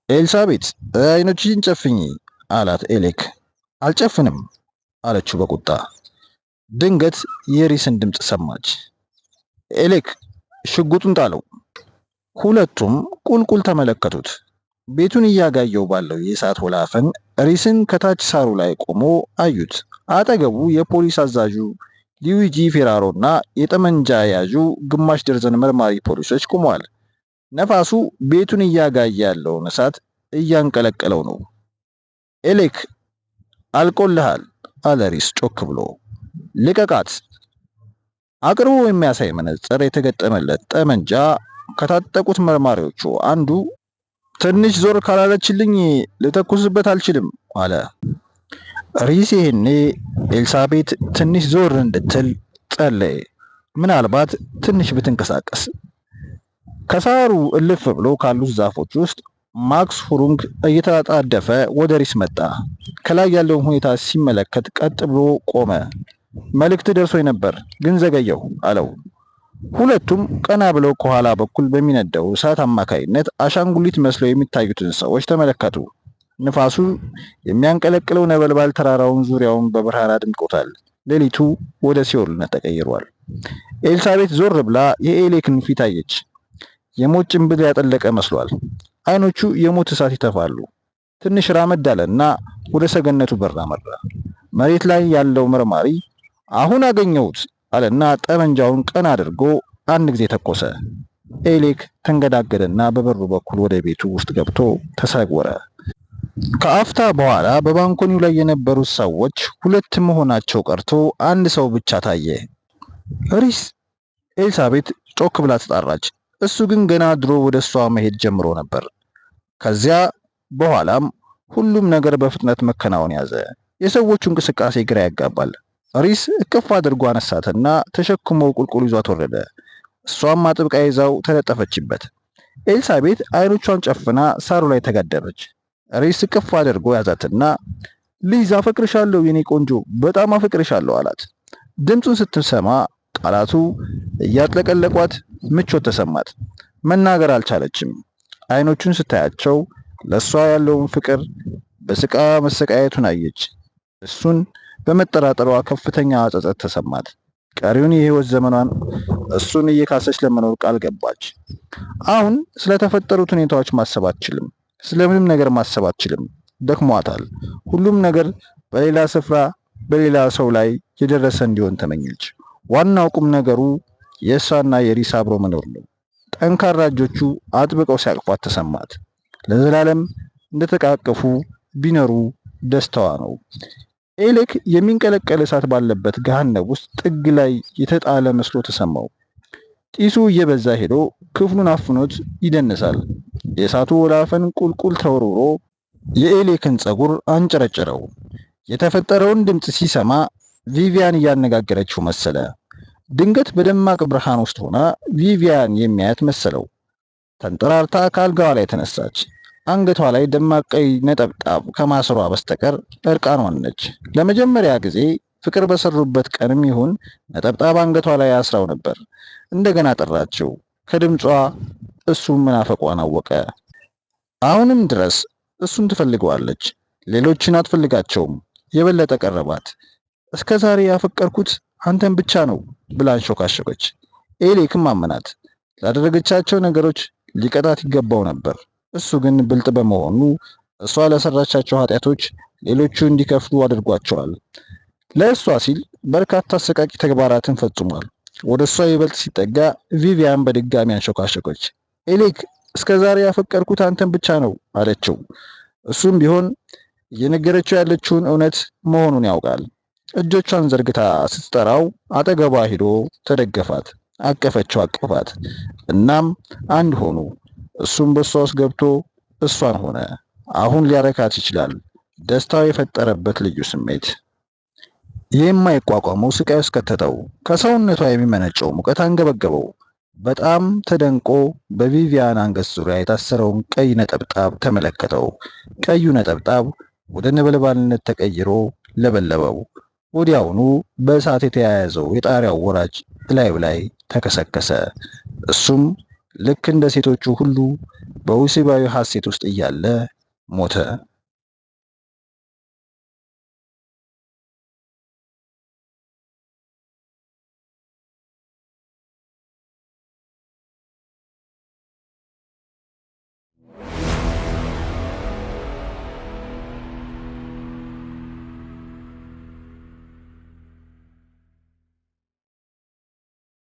ኤልሳቤት አይኖችሽን ጨፍኚ አላት ኤሌክ። አልጨፍንም አለችው በቁጣ። ድንገት የሪስን ድምፅ ሰማች። ኤሌክ ሽጉጡን ጣለው። ሁለቱም ቁልቁል ተመለከቱት። ቤቱን እያጋየው ባለው የእሳት ወላፈን ሪስን ከታች ሳሩ ላይ ቆሞ አዩት። አጠገቡ የፖሊስ አዛዡ ሉዊጂ ፌራሮ እና የጠመንጃ ያዡ ግማሽ ደርዘን መርማሪ ፖሊሶች ቆመዋል። ነፋሱ ቤቱን እያጋየ ያለውን እሳት እያንቀለቀለው ነው። ኤሌክ አልቆልሃል አለ ሪስ ጮክ ብሎ። ልቀቃት። አቅርቦ የሚያሳይ መነጽር የተገጠመለት ጠመንጃ ከታጠቁት መርማሪዎቹ አንዱ ትንሽ ዞር ካላለችልኝ ልተኩስበት አልችልም አለ። ሪስ ይሄኔ ኤልሳቤት ትንሽ ዞር እንድትል ጸለየ። ምናልባት ትንሽ ብትንቀሳቀስ። ከሳሩ እልፍ ብሎ ካሉት ዛፎች ውስጥ ማክስ ሁሩንግ እየተጣደፈ ወደ ሪስ መጣ። ከላይ ያለውን ሁኔታ ሲመለከት ቀጥ ብሎ ቆመ። መልእክት ደርሶኝ ነበር ግን ዘገየሁ አለው። ሁለቱም ቀና ብለው ከኋላ በኩል በሚነደው እሳት አማካይነት አሻንጉሊት መስለው የሚታዩትን ሰዎች ተመለከቱ። ንፋሱ የሚያንቀለቅለው ነበልባል ተራራውን ዙሪያውን በብርሃን አድምቆታል። ሌሊቱ ወደ ሲኦልነት ተቀይሯል። ኤልሳቤት ዞር ብላ የኤሌክን ፊት አየች። የሞት ጭንብል ያጠለቀ መስሏል። አይኖቹ የሞት እሳት ይተፋሉ። ትንሽ ራመድ አለና ወደ ሰገነቱ በር አመራ። መሬት ላይ ያለው መርማሪ አሁን አገኘሁት አለና ጠመንጃውን ቀና አድርጎ አንድ ጊዜ ተኮሰ። ኤሌክ ተንገዳገደና በበሩ በኩል ወደ ቤቱ ውስጥ ገብቶ ተሰወረ። ከአፍታ በኋላ በባንኮኒው ላይ የነበሩት ሰዎች ሁለት መሆናቸው ቀርቶ አንድ ሰው ብቻ ታየ። ሪስ ኤልሳቤት ጮክ ብላ ተጣራች። እሱ ግን ገና ድሮ ወደ እሷ መሄድ ጀምሮ ነበር። ከዚያ በኋላም ሁሉም ነገር በፍጥነት መከናወን ያዘ። የሰዎቹ እንቅስቃሴ ግራ ያጋባል። ሪስ እቅፍ አድርጎ አነሳትና ተሸክሞ ቁልቁል ይዟት ወረደ። እሷም አጥብቃ ይዛው ተለጠፈችበት። ኤልሳቤት አይኖቿን ጨፍና ሳሩ ላይ ተጋደመች። ሪስ እቅፍ አድርጎ ያዛትና ሊዝ አፈቅርሻለሁ የኔ ቆንጆ፣ በጣም አፈቅርሻለሁ አላት። ድምፁን ስትሰማ ቃላቱ እያጥለቀለቋት ምቾት ተሰማት። መናገር አልቻለችም። አይኖቹን ስታያቸው ለሷ ያለውን ፍቅር በስቃ መሰቃየቱን አየች። እሱን በመጠራጠሯ ከፍተኛ ጸጸት ተሰማት። ቀሪውን የህይወት ዘመኗን እሱን እየካሰች ለመኖር ቃል ገባች። አሁን ስለተፈጠሩት ሁኔታዎች ማሰብ አትችልም። ስለምንም ነገር ማሰብ አትችልም። ደክሟታል። ሁሉም ነገር በሌላ ስፍራ በሌላ ሰው ላይ የደረሰ እንዲሆን ተመኘች። ዋናው ቁም ነገሩ የእሷና የሪስ አብሮ መኖር ነው። ጠንካራ እጆቹ አጥብቀው ሲያቅፏት ተሰማት። ለዘላለም እንደተቃቀፉ ቢኖሩ ደስታዋ ነው። ኤሌክ የሚንቀለቀል እሳት ባለበት ገሃነም ውስጥ ጥግ ላይ የተጣለ መስሎ ተሰማው። ጢሱ እየበዛ ሄዶ ክፍሉን አፍኖት ይደንሳል። የእሳቱ ወላፈን ቁልቁል ተወርውሮ የኤሌክን ፀጉር አንጨረጨረው። የተፈጠረውን ድምፅ ሲሰማ ቪቪያን እያነጋገረችው መሰለ። ድንገት በደማቅ ብርሃን ውስጥ ሆና ቪቪያን የሚያያት መሰለው። ተንጠራርታ ከአልጋዋ ላይ ተነሳች። አንገቷ ላይ ደማቅ ቀይ ነጠብጣብ ከማሰሯ በስተቀር እርቃኗን ነች። ለመጀመሪያ ጊዜ ፍቅር በሰሩበት ቀንም ይሁን ነጠብጣብ አንገቷ ላይ አስራው ነበር። እንደገና ጠራችው። ከድምጿ እሱ መናፈቋን አወቀ። አሁንም ድረስ እሱን ትፈልገዋለች። ሌሎችን አትፈልጋቸውም። የበለጠ ቀረባት። እስከ ዛሬ ያፈቀርኩት አንተን ብቻ ነው ብላ አንሾካሾከች። ኤሌክም አመናት። ላደረገቻቸው ነገሮች ሊቀጣት ይገባው ነበር። እሱ ግን ብልጥ በመሆኑ እሷ ለሰራቻቸው ኃጢአቶች ሌሎቹ እንዲከፍሉ አድርጓቸዋል። ለእሷ ሲል በርካታ አሰቃቂ ተግባራትን ፈጽሟል። ወደ እሷ ይበልጥ ሲጠጋ ቪቪያን በድጋሚ አንሾካሾከች። ኤሌክ እስከ ዛሬ ያፈቀርኩት አንተን ብቻ ነው አለችው። እሱም ቢሆን እየነገረችው ያለችውን እውነት መሆኑን ያውቃል። እጆቿን ዘርግታ ስትጠራው አጠገቧ ሂዶ ተደገፋት፣ አቀፈችው፣ አቀፋት። እናም አንድ ሆኑ። እሱም በሷ ውስጥ ገብቶ እሷን ሆነ። አሁን ሊያረካት ይችላል። ደስታው የፈጠረበት ልዩ ስሜት የማይቋቋመው ስቃይ ውስጥ ከተተው። ከሰውነቷ የሚመነጨው ሙቀት አንገበገበው። በጣም ተደንቆ በቪቪያን አንገት ዙሪያ የታሰረውን ቀይ ነጠብጣብ ተመለከተው። ቀዩ ነጠብጣብ ወደ ነበልባልነት ተቀይሮ ለበለበው። ወዲያውኑ በእሳት የተያያዘው የጣሪያው ወራጅ እላዩ ላይ ተከሰከሰ። እሱም ልክ እንደ ሴቶቹ ሁሉ በወሲባዊ ሐሴት ውስጥ እያለ ሞተ።